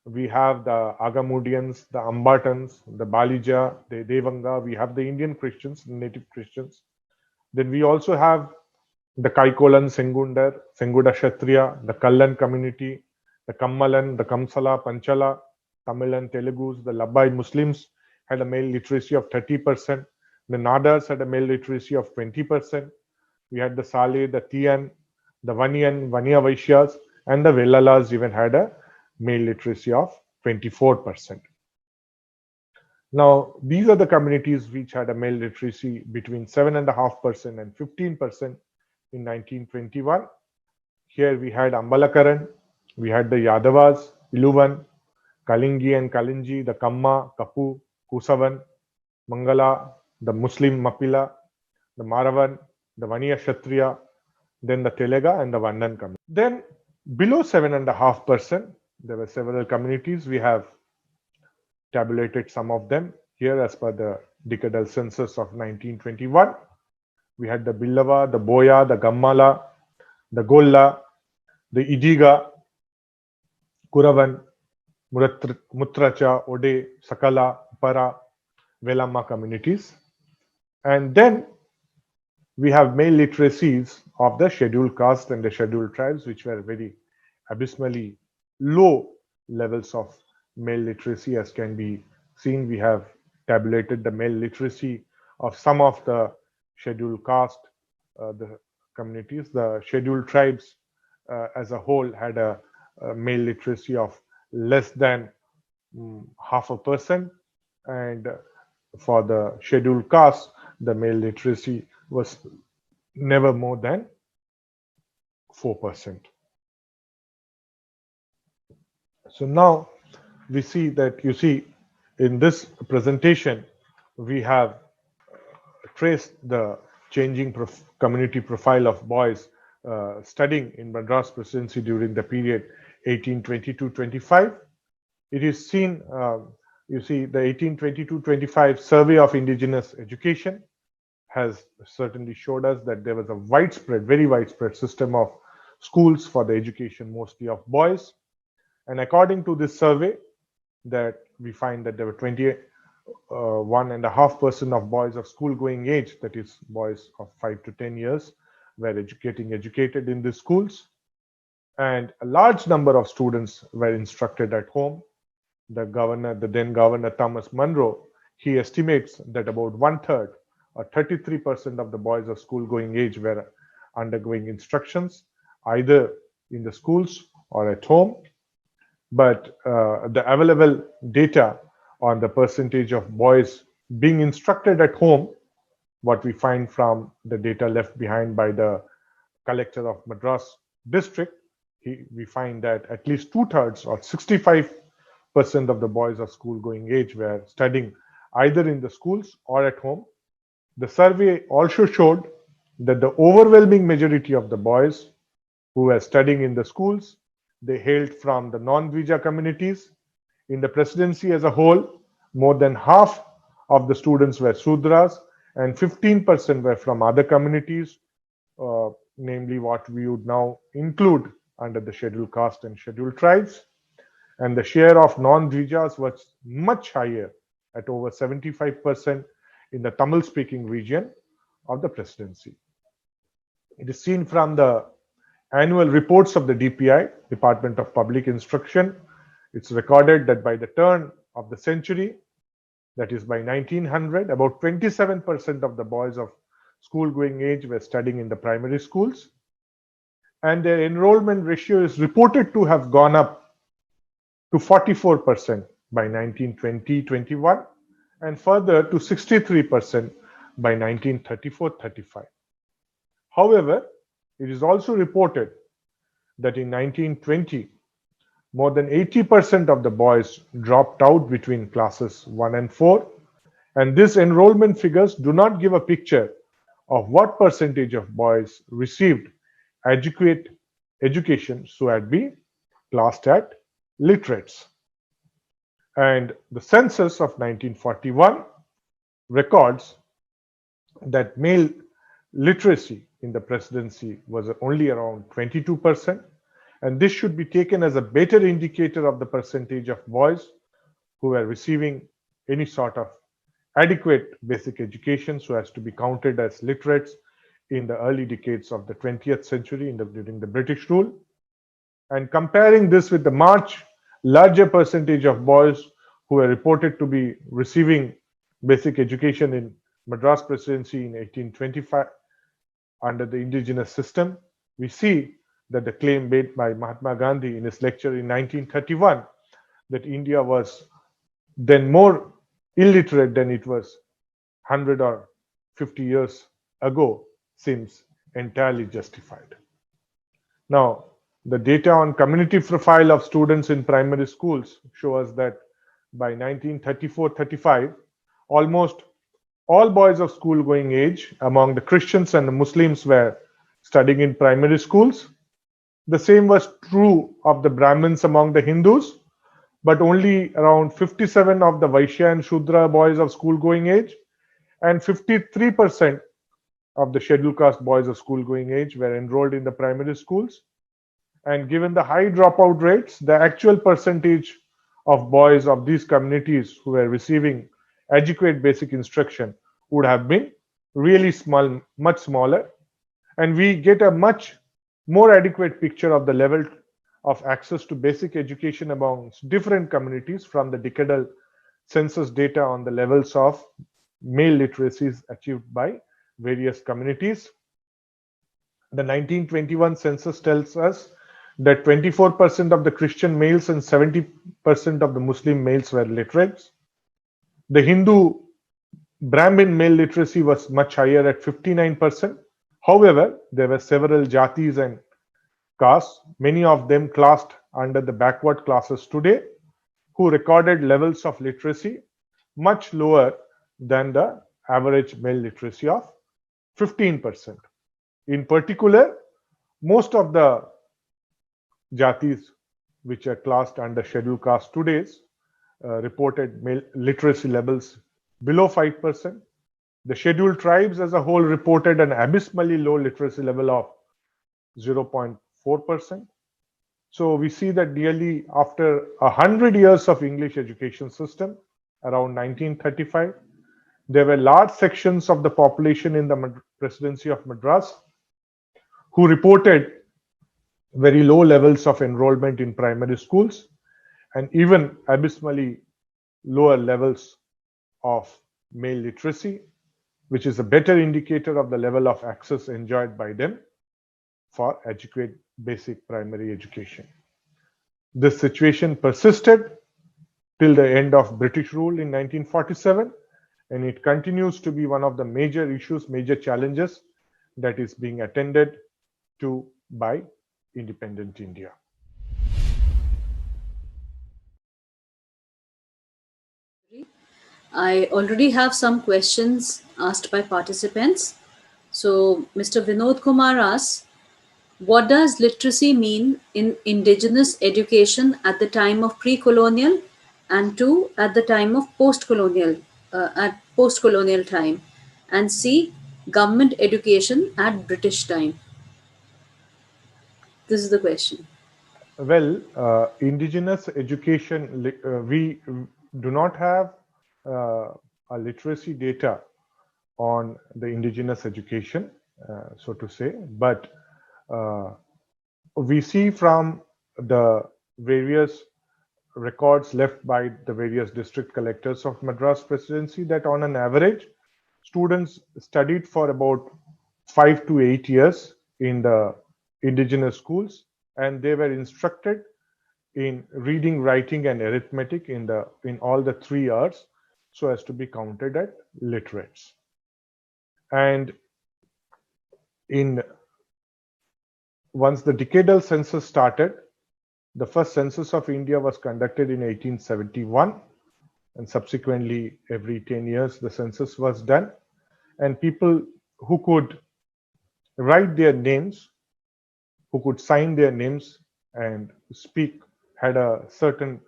We have the Agamudians, the Ambatans, the Balija, the Devanga. We have the Indian Christians, the native Christians. Then we also have the Kaikolan, Senguda Kshatriya, the Kallan community, the Kammalan, the Kamsala, Panchala, Tamil and Telugus, the Labbai Muslims had a male literacy of 30%. The Nadas had a male literacy of 20%. We had the Saleh, the Tiyan, the Vaniya Vaishyas, and the Vellalas even had a male literacy of 24%. Now, these are the communities which had a male literacy between 7.5% and 15% in 1921. Here we had Ambalakaran, we had the Yadavas, Iluvan, Kalingi and Kalinji, the Kamma, Kapu, Kusavan, Mangala, the Muslim Mapila, the Maravan, the Vaniya Kshatriya, then the Telega and the Vandan community. Then below 7.5%, there were several communities. We have tabulated some of them here as per the decadal census of 1921. We had the Billava, the Boya, the Gammala, the Golla, the Idiga, Kuravan, Mutracha, Ode, Sakala, Para, Velama communities. And then we have male literacies of the scheduled caste and the scheduled tribes, which were very abysmally low levels of male literacy, as can be seen. We have tabulated the male literacy of some of the scheduled caste, the communities. The scheduled tribes as a whole had a male literacy of less than 0.5%, and for the scheduled caste, the male literacy was never more than 4%. So now we see that, you see, in this presentation, we have traced the changing community profile of boys studying in Madras Presidency during the period 1822-25. It is seen, you see, the 1822-25 survey of indigenous education has certainly showed us that there was a widespread, very widespread system of schools for the education mostly of boys. And according to this survey, that we find that there were 1.5% of boys of school-going age, that is, boys of 5 to 10 years, were getting educated in the schools, and a large number of students were instructed at home. The then governor Thomas Munro, he estimates that about one-third, or 33% of the boys of school-going age were undergoing instructions either in the schools or at home. But the available data on the percentage of boys being instructed at home, what we find from the data left behind by the collector of Madras district, we find that at least two-thirds or 65% of the boys of school-going age were studying either in the schools or at home. The survey also showed that the overwhelming majority of the boys who were studying in the schools, they hailed from the non-Dvija communities. In the presidency as a whole, more than half of the students were Sudras and 15% were from other communities, namely what we would now include under the scheduled caste and scheduled tribes. And the share of non-Dvijas was much higher at over 75% in the Tamil-speaking region of the presidency. It is seen from the annual reports of the DPI, Department of Public Instruction. It's recorded that by the turn of the century, that is by 1900, about 27% of the boys of school-going age were studying in the primary schools, and their enrollment ratio is reported to have gone up to 44% by 1920-21 and further to 63% by 1934-35. However, it is also reported that in 1920, more than 80% of the boys dropped out between classes 1 and 4, and these enrollment figures do not give a picture of what percentage of boys received adequate education so as to be classed as literates. And the census of 1941 records that male literacy in the presidency was only around 22%, and this should be taken as a better indicator of the percentage of boys who were receiving any sort of adequate basic education so as to be counted as literates in the early decades of the 20th century during the British rule. And comparing this with the much larger percentage of boys who were reported to be receiving basic education in Madras presidency in 1825 under the indigenous system, we see that the claim made by Mahatma Gandhi in his lecture in 1931 that India was then more illiterate than it was 100 or 50 years ago seems entirely justified. Now, the data on community profile of students in primary schools show us that by 1934-35, almost all boys of school-going age among the Christians and the Muslims were studying in primary schools. The same was true of the Brahmins among the Hindus, but only around 57 of the Vaishya and Shudra boys of school-going age and 53% of the scheduled caste boys of school-going age were enrolled in the primary schools. And given the high dropout rates, the actual percentage of boys of these communities who were receiving adequate basic instruction would have been really small, much smaller. And we get a much more adequate picture of the level of access to basic education amongst different communities from the decadal census data on the levels of male literacies achieved by various communities. The 1921 census tells us that 24% of the Christian males and 70% of the Muslim males were literates. The Hindu Brahmin male literacy was much higher at 59%. However, there were several jatis and castes, many of them classed under the backward classes today, who recorded levels of literacy much lower than the average male literacy of 15%. In particular, most of the jatis which are classed under scheduled caste today's reported male literacy levels below 5%. The scheduled tribes as a whole reported an abysmally low literacy level of 0.4%. So we see that nearly after 100 years of English education system, around 1935. There were large sections of the population in the presidency of Madras who reported very low levels of enrollment in primary schools and even abysmally lower levels of male literacy, which is a better indicator of the level of access enjoyed by them for adequate basic primary education. This situation persisted till the end of British rule in 1947, and it continues to be one of the major issues, major challenges that is being attended to by independent India. I already have some questions asked by participants. So, Mr. Vinod Kumar asks, what does literacy mean in indigenous education at the time of pre-colonial and two at the time of post-colonial at post-colonial time, and C, government education at British time? This is the question. Well, indigenous education, we do not have a literacy data on the indigenous education, so to say, but we see from the various records left by the various district collectors of Madras presidency that on an average, students studied for about 5 to 8 years in the indigenous schools, and they were instructed in reading, writing, and arithmetic in all the 3 years so as to be counted as literates. And once the decadal census started, the first census of India was conducted in 1871, and subsequently every 10 years the census was done, and people who could write their names, who could sign their names and speak, had a certain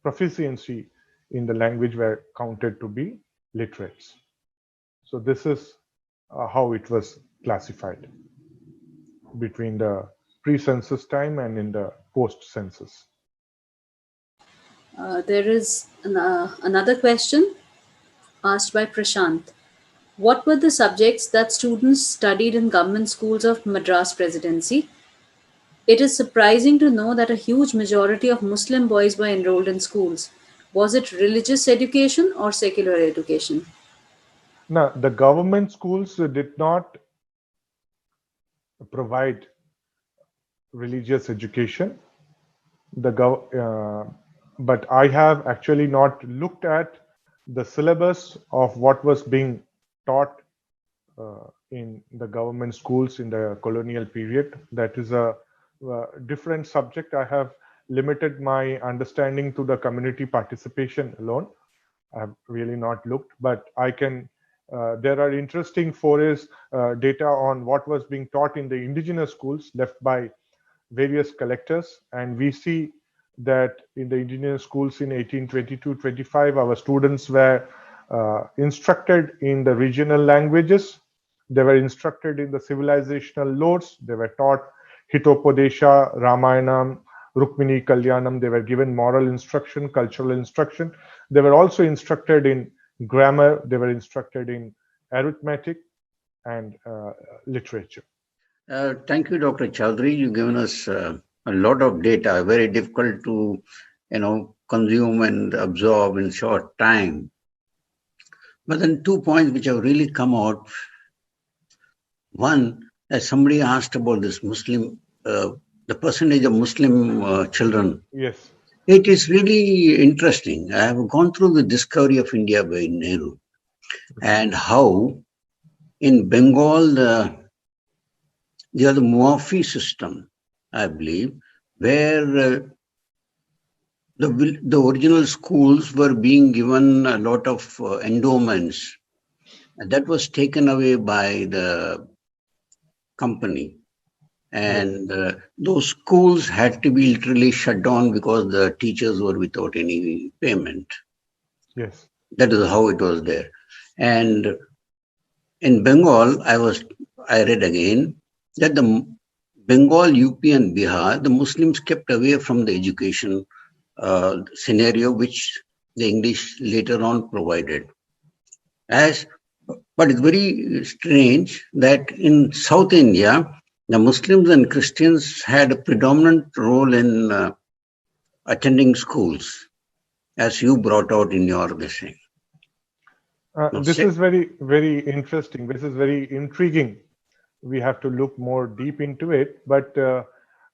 proficiency in the language, were counted to be literates. So this is how it was classified between the pre-census time and in the post-census. There is another question asked by Prashant. What were the subjects that students studied in government schools of Madras Presidency? It is surprising to know that a huge majority of Muslim boys were enrolled in schools. Was it religious education or secular education? Now, the government schools did not provide religious education. But I have actually not looked at the syllabus of what was being taught in the government schools in the colonial period. That is a different subject. I have limited my understanding to the community participation alone. I have really not looked, but I can. There are interesting forays data on what was being taught in the indigenous schools left by various collectors, and we see that in the indigenous schools in 1822-25, our students were instructed in the regional languages. They were instructed in the civilizational lodes. They were taught Hitopadesha, Ramayanam, Rukmini Kalyanam. They were given moral instruction, cultural instruction. They were also instructed in grammar. They were instructed in arithmetic and literature. Thank you, Dr. Chowdhury. You've given us a lot of data, very difficult to, consume and absorb in short time. But then 2 points which have really come out. One, as somebody asked about this Muslim, the percentage of Muslim children. Yes. It is really interesting. I have gone through the discovery of India by Nehru and how in Bengal, they are the MAFIAS system, I believe, where the original schools were being given a lot of endowments. And that was taken away by the company. And those schools had to be literally shut down because the teachers were without any payment. Yes. That is how it was there. And in Bengal, I read again that the Bengal, UP and Bihar, the Muslims kept away from the education scenario which the English later on provided. But it's very strange that in South India, the Muslims and Christians had a predominant role in attending schools, as you brought out in your thing. This is very, very interesting. This is very intriguing. We have to look more deep into it. But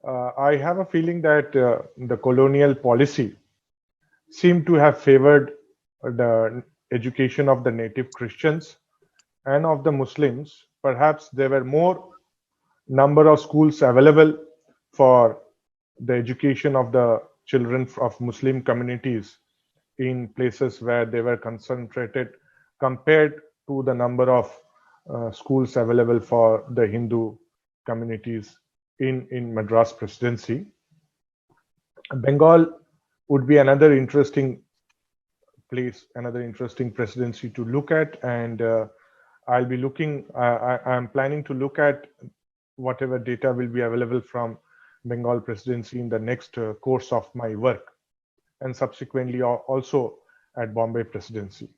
I have a feeling that the colonial policy seemed to have favored the education of the native Christians and of the Muslims. Perhaps there were more number of schools available for the education of the children of Muslim communities in places where they were concentrated compared to the number of schools available for the Hindu communities in Madras Presidency. Bengal would be another interesting place, another interesting presidency to look at, and I'll be looking. I'm planning to look at whatever data will be available from Bengal presidency in the next course of my work, and subsequently also at Bombay presidency.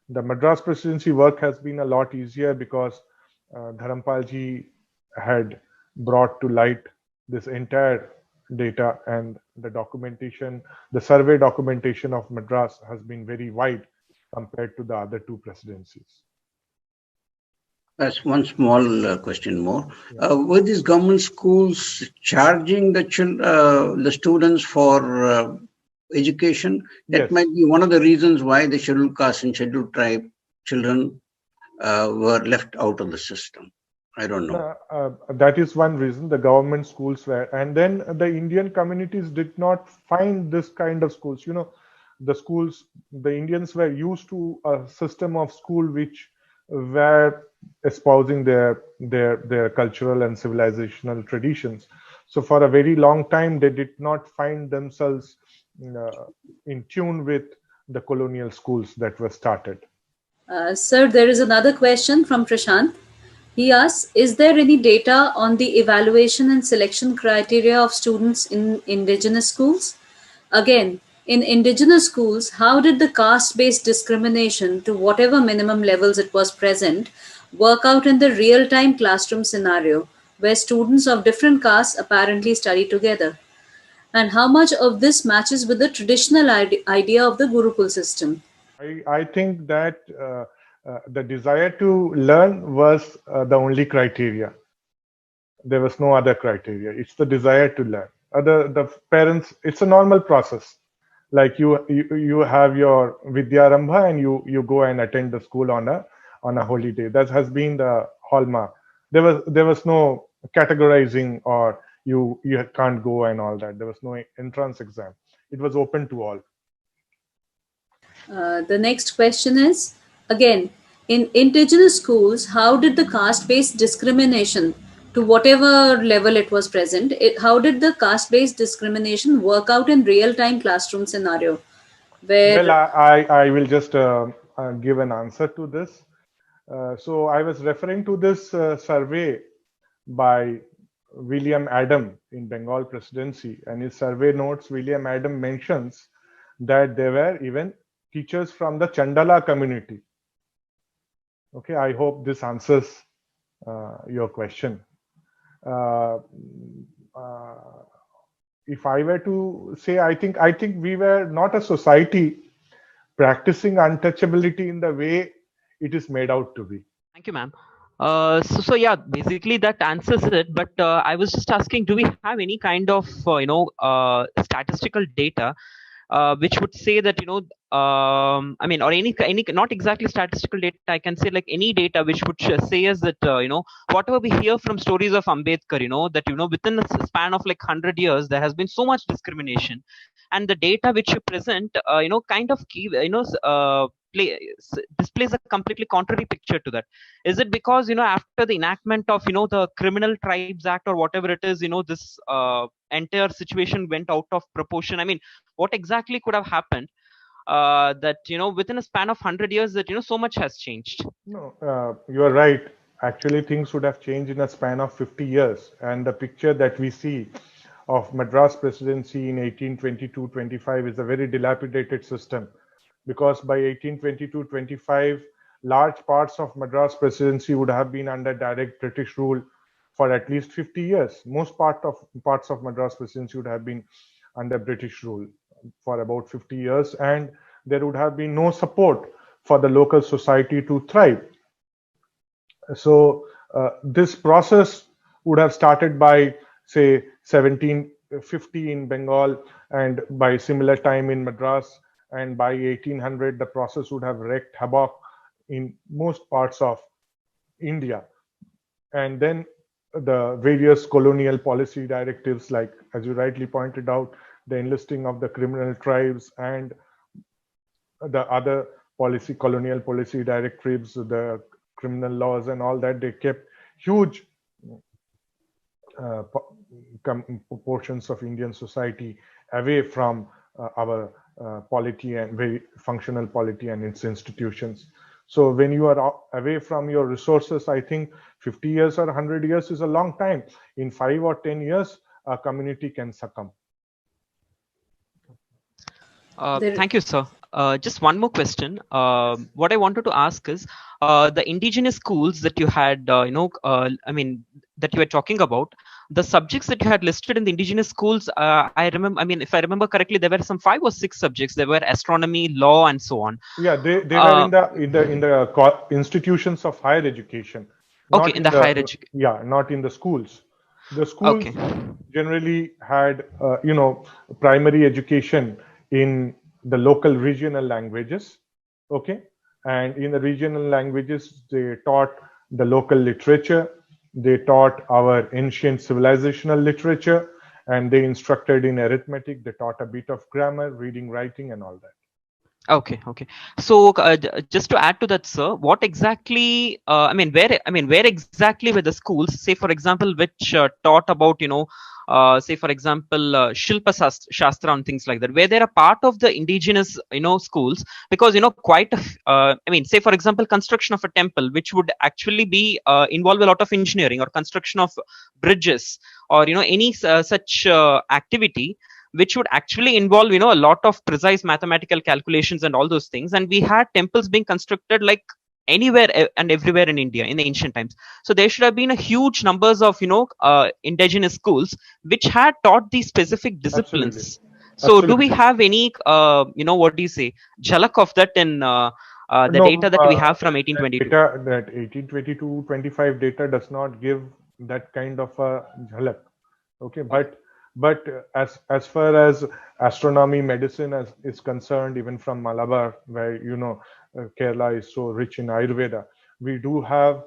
The Madras presidency work has been a lot easier because Dharampal ji had brought to light this entire data, and the documentation, the survey documentation of Madras has been very wide compared to the other two presidencies. That's one small question more. Were these government schools charging the students for education? That Yes. might be one of the reasons why the scheduled caste and scheduled tribe children were left out of the system. I don't know. That is one reason the government schools were, and then the Indian communities did not find this kind of schools. You know, the schools, the Indians were used to a system of school which were espousing their cultural and civilizational traditions. So for a very long time, they did not find themselves in tune with the colonial schools that were started. Sir, there is another question from Prashant. He asks, is there any data on the evaluation and selection criteria of students in indigenous schools? Again, in indigenous schools, how did the caste-based discrimination, to whatever minimum levels it was present, work out in the real-time classroom scenario, where students of different castes apparently study together? And how much of this matches with the traditional idea of the Gurukul system? I think that the desire to learn was the only criteria. There was no other criteria. It's the desire to learn. The parents, it's a normal process. Like you have your Vidyarambha and you go and attend the school on a holy day. That has been the hallmark. There was no categorizing or you can't go and all that. There was no entrance exam. It was open to all. The next question is, again, in indigenous schools, how did the caste-based discrimination, to whatever level it was present, how did the caste-based discrimination work out in real-time classroom scenario? Well, I will just give an answer to this. So I was referring to this survey by William Adam in Bengal presidency, and his survey notes, William Adam mentions that there were even teachers from the Chandala community. Okay, I hope this answers your question. If I were to say, I think we were not a society practicing untouchability in the way it is made out to be. Thank you, ma'am. So yeah, basically that answers it. But I was just asking, do we have any kind of statistical data which would say that I mean, or any not exactly statistical data. I can say like any data which would say us that whatever we hear from stories of Ambedkar, that within a span of like 100 years there has been so much discrimination, and the data which you present kind of displays a completely contrary picture to that. Is it because after the enactment of the Criminal Tribes Act or whatever it is, this entire situation went out of proportion? I mean, what exactly could have happened that within a span of 100 years that so much has changed? No, you are right. Actually, things would have changed in a span of 50 years, and the picture that we see of Madras Presidency in 1822-25 is a very dilapidated system, because by 1822-25, large parts of Madras Presidency would have been under direct British rule for at least 50 years. Most parts of Madras Presidency would have been under British rule for about 50 years, and there would have been no support for the local society to thrive. So this process would have started by, say, 1750 in Bengal, and by similar time in Madras, and by 1800 the process would have wreaked havoc in most parts of India. And then the various colonial policy directives, like, as you rightly pointed out, the enlisting of the criminal tribes and the other colonial policy directives, the criminal laws and all that, they kept huge portions of Indian society away from our polity and very functional polity and its institutions. So when you are away from your resources, I think 50 years or 100 years is a long time. In 5 or 10 years, a community can succumb. Thank you, sir. Just one more question. What I wanted to ask is the indigenous schools that you had, that you were talking about, the subjects that you had listed in the indigenous schools. I remember. I mean, if I remember correctly, there were some 5 or 6 subjects. There were astronomy, law, and so on. Yeah, they were in the institutions of higher education. Okay, in the higher education. Yeah, not in the schools. The schools generally had, primary education in the local regional languages. Okay, and in the regional languages, they taught the local literature. They taught our ancient civilizational literature, and they instructed in arithmetic. They taught a bit of grammar, reading, writing, and all that. Okay. So just to add to that, sir, what exactly? Where exactly were the schools? Say, for example, which taught about say, for example, Shilpa Shastra and things like that, where they're a part of the indigenous schools, because say, for example, construction of a temple, which would actually be involve a lot of engineering, or construction of bridges, or any such activity, which would actually involve a lot of precise mathematical calculations and all those things. And we had temples being constructed like anywhere and everywhere in India in the ancient times. So there should have been a huge numbers of indigenous schools which had taught these specific disciplines. Absolutely. So Absolutely. do we have any what do you say, jhalak of that in the data that we have from 1822? That 1822-25 data does not give that kind of a jhalak. Okay, but as far as astronomy, medicine is concerned, even from Malabar, where Kerala is so rich in Ayurveda, we do have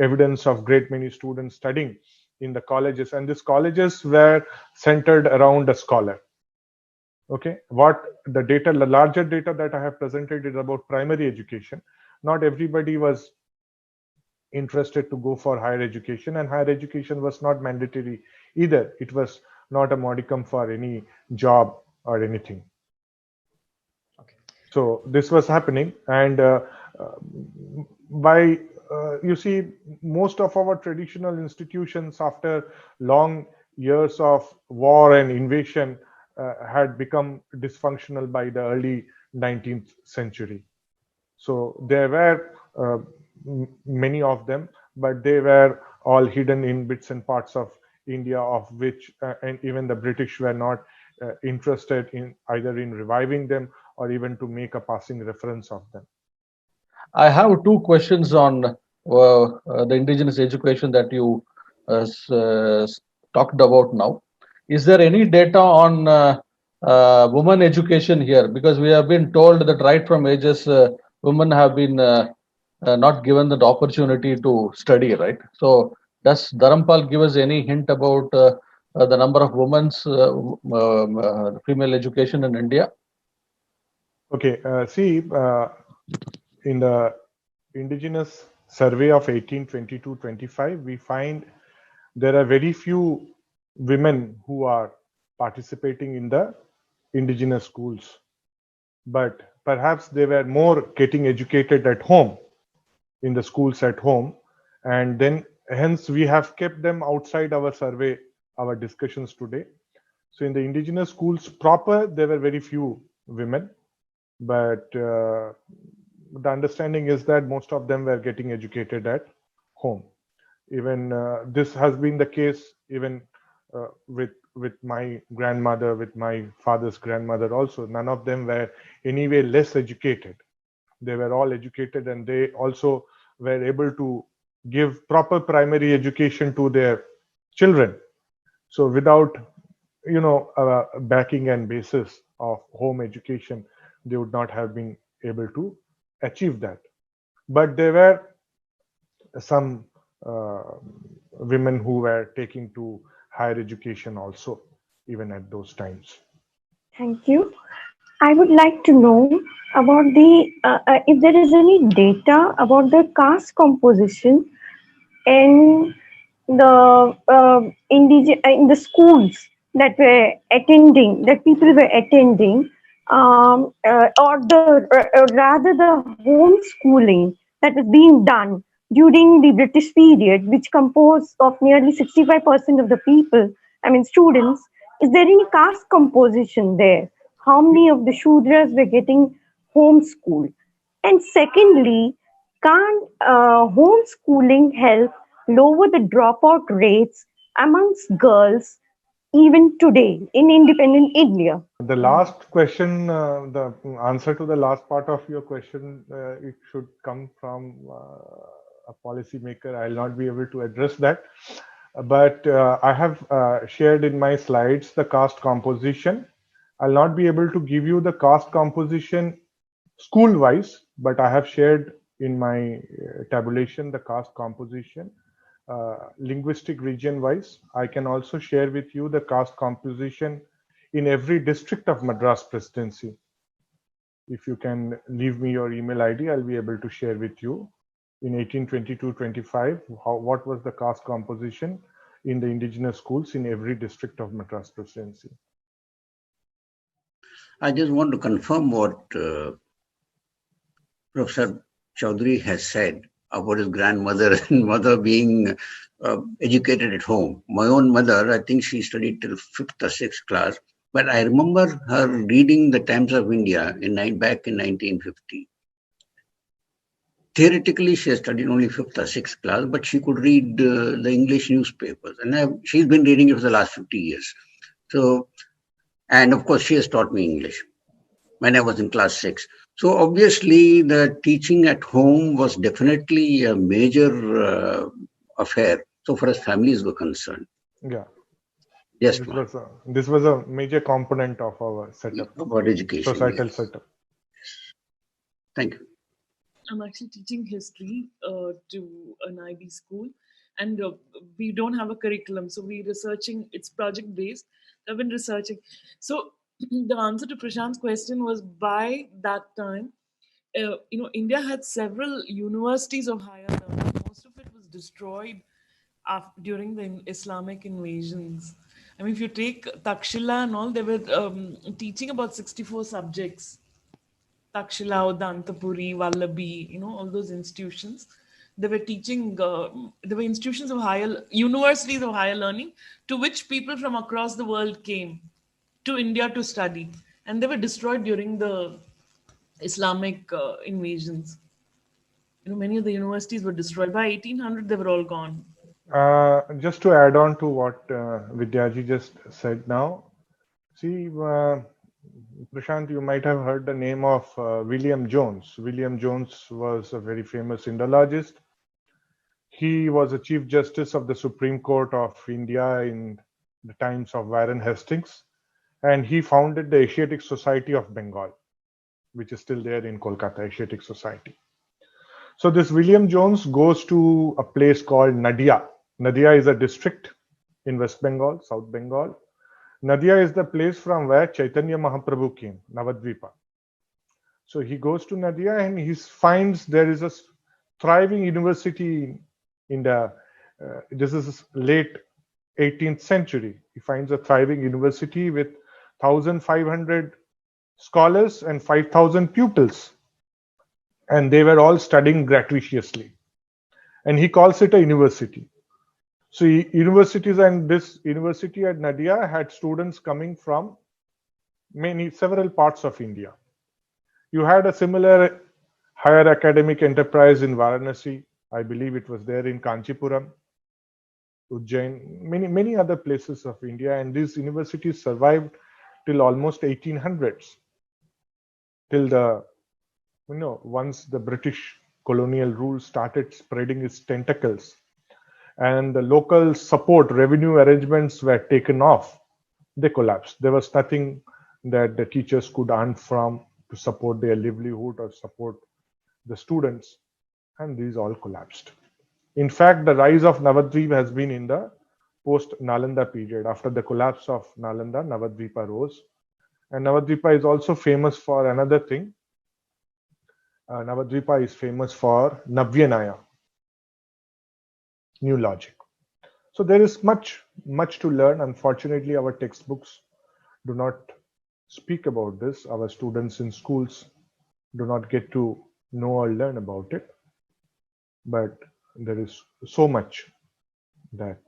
evidence of great many students studying in the colleges, and these colleges were centered around a scholar. Okay, what the larger data that I have presented is about primary education. Not everybody was interested to go for higher education, and higher education was not mandatory either. It was not a modicum for any job or anything. Okay. So this was happening, and you see, most of our traditional institutions, after long years of war and invasion, had become dysfunctional by the early 19th century. So there were many of them, but they were all hidden in bits and parts of India, of which and even the British were not interested in either in reviving them or even to make a passing reference of them. I have 2 questions on the indigenous education that you talked about now. Is there any data on women education here? Because we have been told that right from ages, women have been not given the opportunity to study, right? So does Dharampal give us any hint about the number of women's female education in India? Okay, see, in the indigenous survey of 1822-25, we find there are very few women who are participating in the indigenous schools, but perhaps they were more getting educated at home, in the schools at home, and then hence we have kept them outside our survey our discussions today. So in the indigenous schools proper, there were very few women, but the understanding is that most of them were getting educated at home. Even this has been the case even with my grandmother, with my father's grandmother also. None of them were anyway less educated. They were all educated, and they also were able to give proper primary education to their children. So without backing and basis of home education, they would not have been able to achieve that. But there were some women who were taking to higher education also, even at those times. Thank you. I would like to know about if there is any data about the caste composition in in the schools that people were attending, or rather the homeschooling that was being done during the British period, which composed of nearly 65% of the people, I mean students. Is there any caste composition there? How many of the Shudras were getting homeschooled? And secondly, can homeschooling help lower the dropout rates amongst girls even today in independent India? The last question, the answer to the last part of your question, it should come from a policymaker. I'll not be able to address that. But I have shared in my slides the caste composition. I'll not be able to give you the caste composition school-wise, but I have shared in my tabulation the caste composition linguistic region-wise. I can also share with you the caste composition in every district of Madras Presidency. If you can leave me your email ID, I'll be able to share with you in 1822-25 what was the caste composition in the indigenous schools in every district of Madras Presidency. I just want to confirm what Professor Chowdhury has said about his grandmother and mother being educated at home. My own mother, I think she studied till 5th or 6th class, but I remember her reading the Times of India back in 1950. Theoretically, she has studied only 5th or 6th class, but she could read the English newspapers, and she's been reading it for the last 50 years. So, and of course, she has taught me English when I was in class 6. So obviously, the teaching at home was definitely a major affair, so far as families were concerned. Yeah. Yes, this was a major component of our setup, about education, societal setup. Thank you. I'm actually teaching history to an IB school, and we don't have a curriculum, so we're researching. It's project based. I've been researching. So the answer to Prashant's question was, by that time, India had several universities of higher learning. Most of it was destroyed during the Islamic invasions. I mean, if you take Takshila and all, they were teaching about 64 subjects. Takshila, Dantapuri, Vallabhi, all those institutions. They were teaching, there were institutions of universities of higher learning, to which people from across the world came to India to study. And they were destroyed during the Islamic invasions. Many of the universities were destroyed. By 1800, they were all gone. Just to add on to what Vidyaji just said now, see, Prashant, you might have heard the name of William Jones. William Jones was a very famous Indologist. He was a Chief Justice of the Supreme Court of India in the times of Warren Hastings, and he founded the Asiatic Society of Bengal, which is still there in Kolkata, Asiatic Society. So this William Jones goes to a place called Nadia. Nadia is a district in West Bengal, South Bengal. Nadia is the place from where Chaitanya Mahaprabhu came, Navadvipa. So he goes to Nadia and he finds there is a thriving university in the, this is late 18th century. He finds a thriving university with 1,500 scholars and 5,000 pupils. And they were all studying gratuitously. And he calls it a university. So universities, and this university at Nadia had students coming from several parts of India. You had a similar higher academic enterprise in Varanasi. I believe it was there in Kanchipuram, Ujjain, many other places of India, and these universities survived till almost 1800s, till the once the British colonial rule started spreading its tentacles, and the local support revenue arrangements were taken off, they collapsed. There was nothing that the teachers could earn from to support their livelihood or support the students, and these all collapsed. In fact, the rise of Navadvip has been in the post-Nalanda period. After the collapse of Nalanda, Navadvipa rose. And Navadvipa is also famous for another thing. Navadvipa is famous for Navyanaya, new logic. So there is much to learn. Unfortunately, our textbooks do not speak about this. Our students in schools do not get to know or learn about it. But there is so much that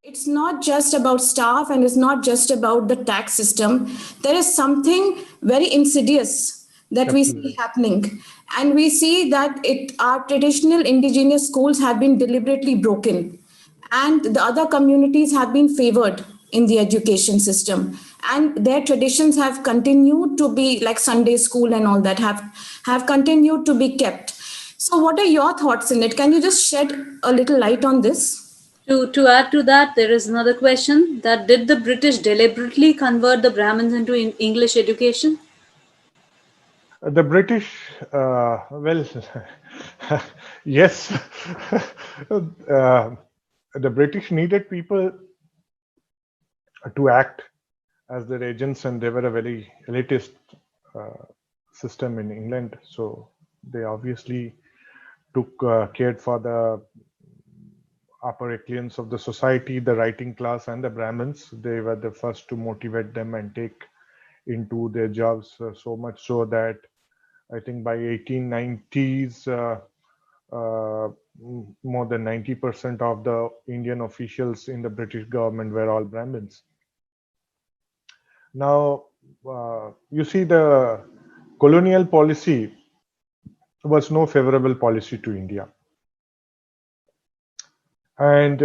it's not just about staff and it's not just about the tax system. There is something very insidious that we see happening. And we see that our traditional indigenous schools have been deliberately broken. And the other communities have been favored in the education system. And their traditions have continued to be like Sunday school and all that have continued to be kept. So what are your thoughts in it? Can you just shed a little light on this? To add to that, there is another question that did the British deliberately convert the Brahmins into English education? The British, well, yes, the British needed people to act as their agents, and they were a very elitist system in England. So they obviously took cared for the upper echelons of the society, the writing class, and the Brahmins. They were the first to motivate them and take into their jobs, so much so that I think by 1890s, more than 90% of the Indian officials in the British government were all Brahmins. Now, you see, the colonial policy was no favorable policy to India. And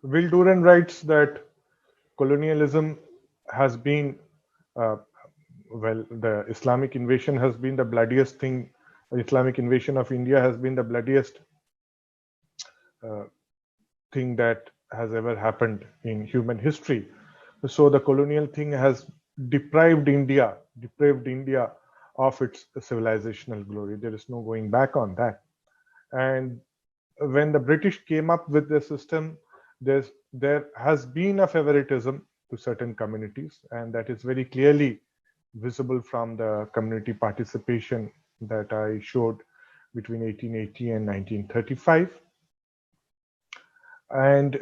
Will Durant writes that colonialism has been, the Islamic invasion has been the bloodiest thing. The Islamic invasion of India has been the bloodiest thing that has ever happened in human history. So the colonial thing has deprived India of its civilizational glory. There is no going back on that. And when the British came up with the system, there has been a favoritism to certain communities, and that is very clearly visible from the community participation that I showed between 1880 and 1935. And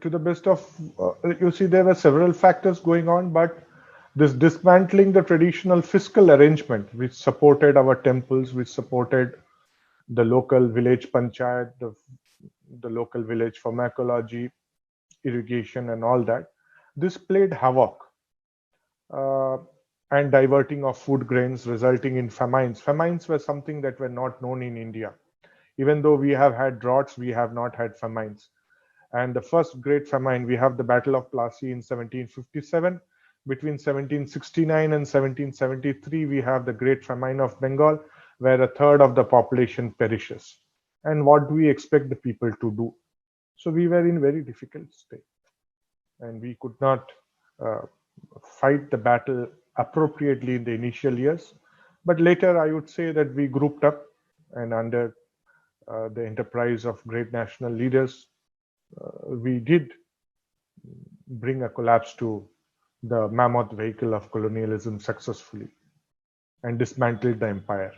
to the best of, you see, there were several factors going on, but this dismantling the traditional fiscal arrangement, which supported our temples, which supported the local village panchayat, the local village pharmacology, irrigation, and all that, this played havoc and diverting of food grains, resulting in famines. Famines were something that were not known in India. Even though we have had droughts, we have not had famines. And the first great famine, we have the Battle of Plassey in 1757. Between 1769 and 1773, we have the Great Famine of Bengal, where a third of the population perishes. And what do we expect the people to do? So we were in very difficult state, and we could not fight the battle appropriately in the initial years. But later, I would say that we grouped up, and under the enterprise of great national leaders, we did bring a collapse to the mammoth vehicle of colonialism successfully and dismantled the empire.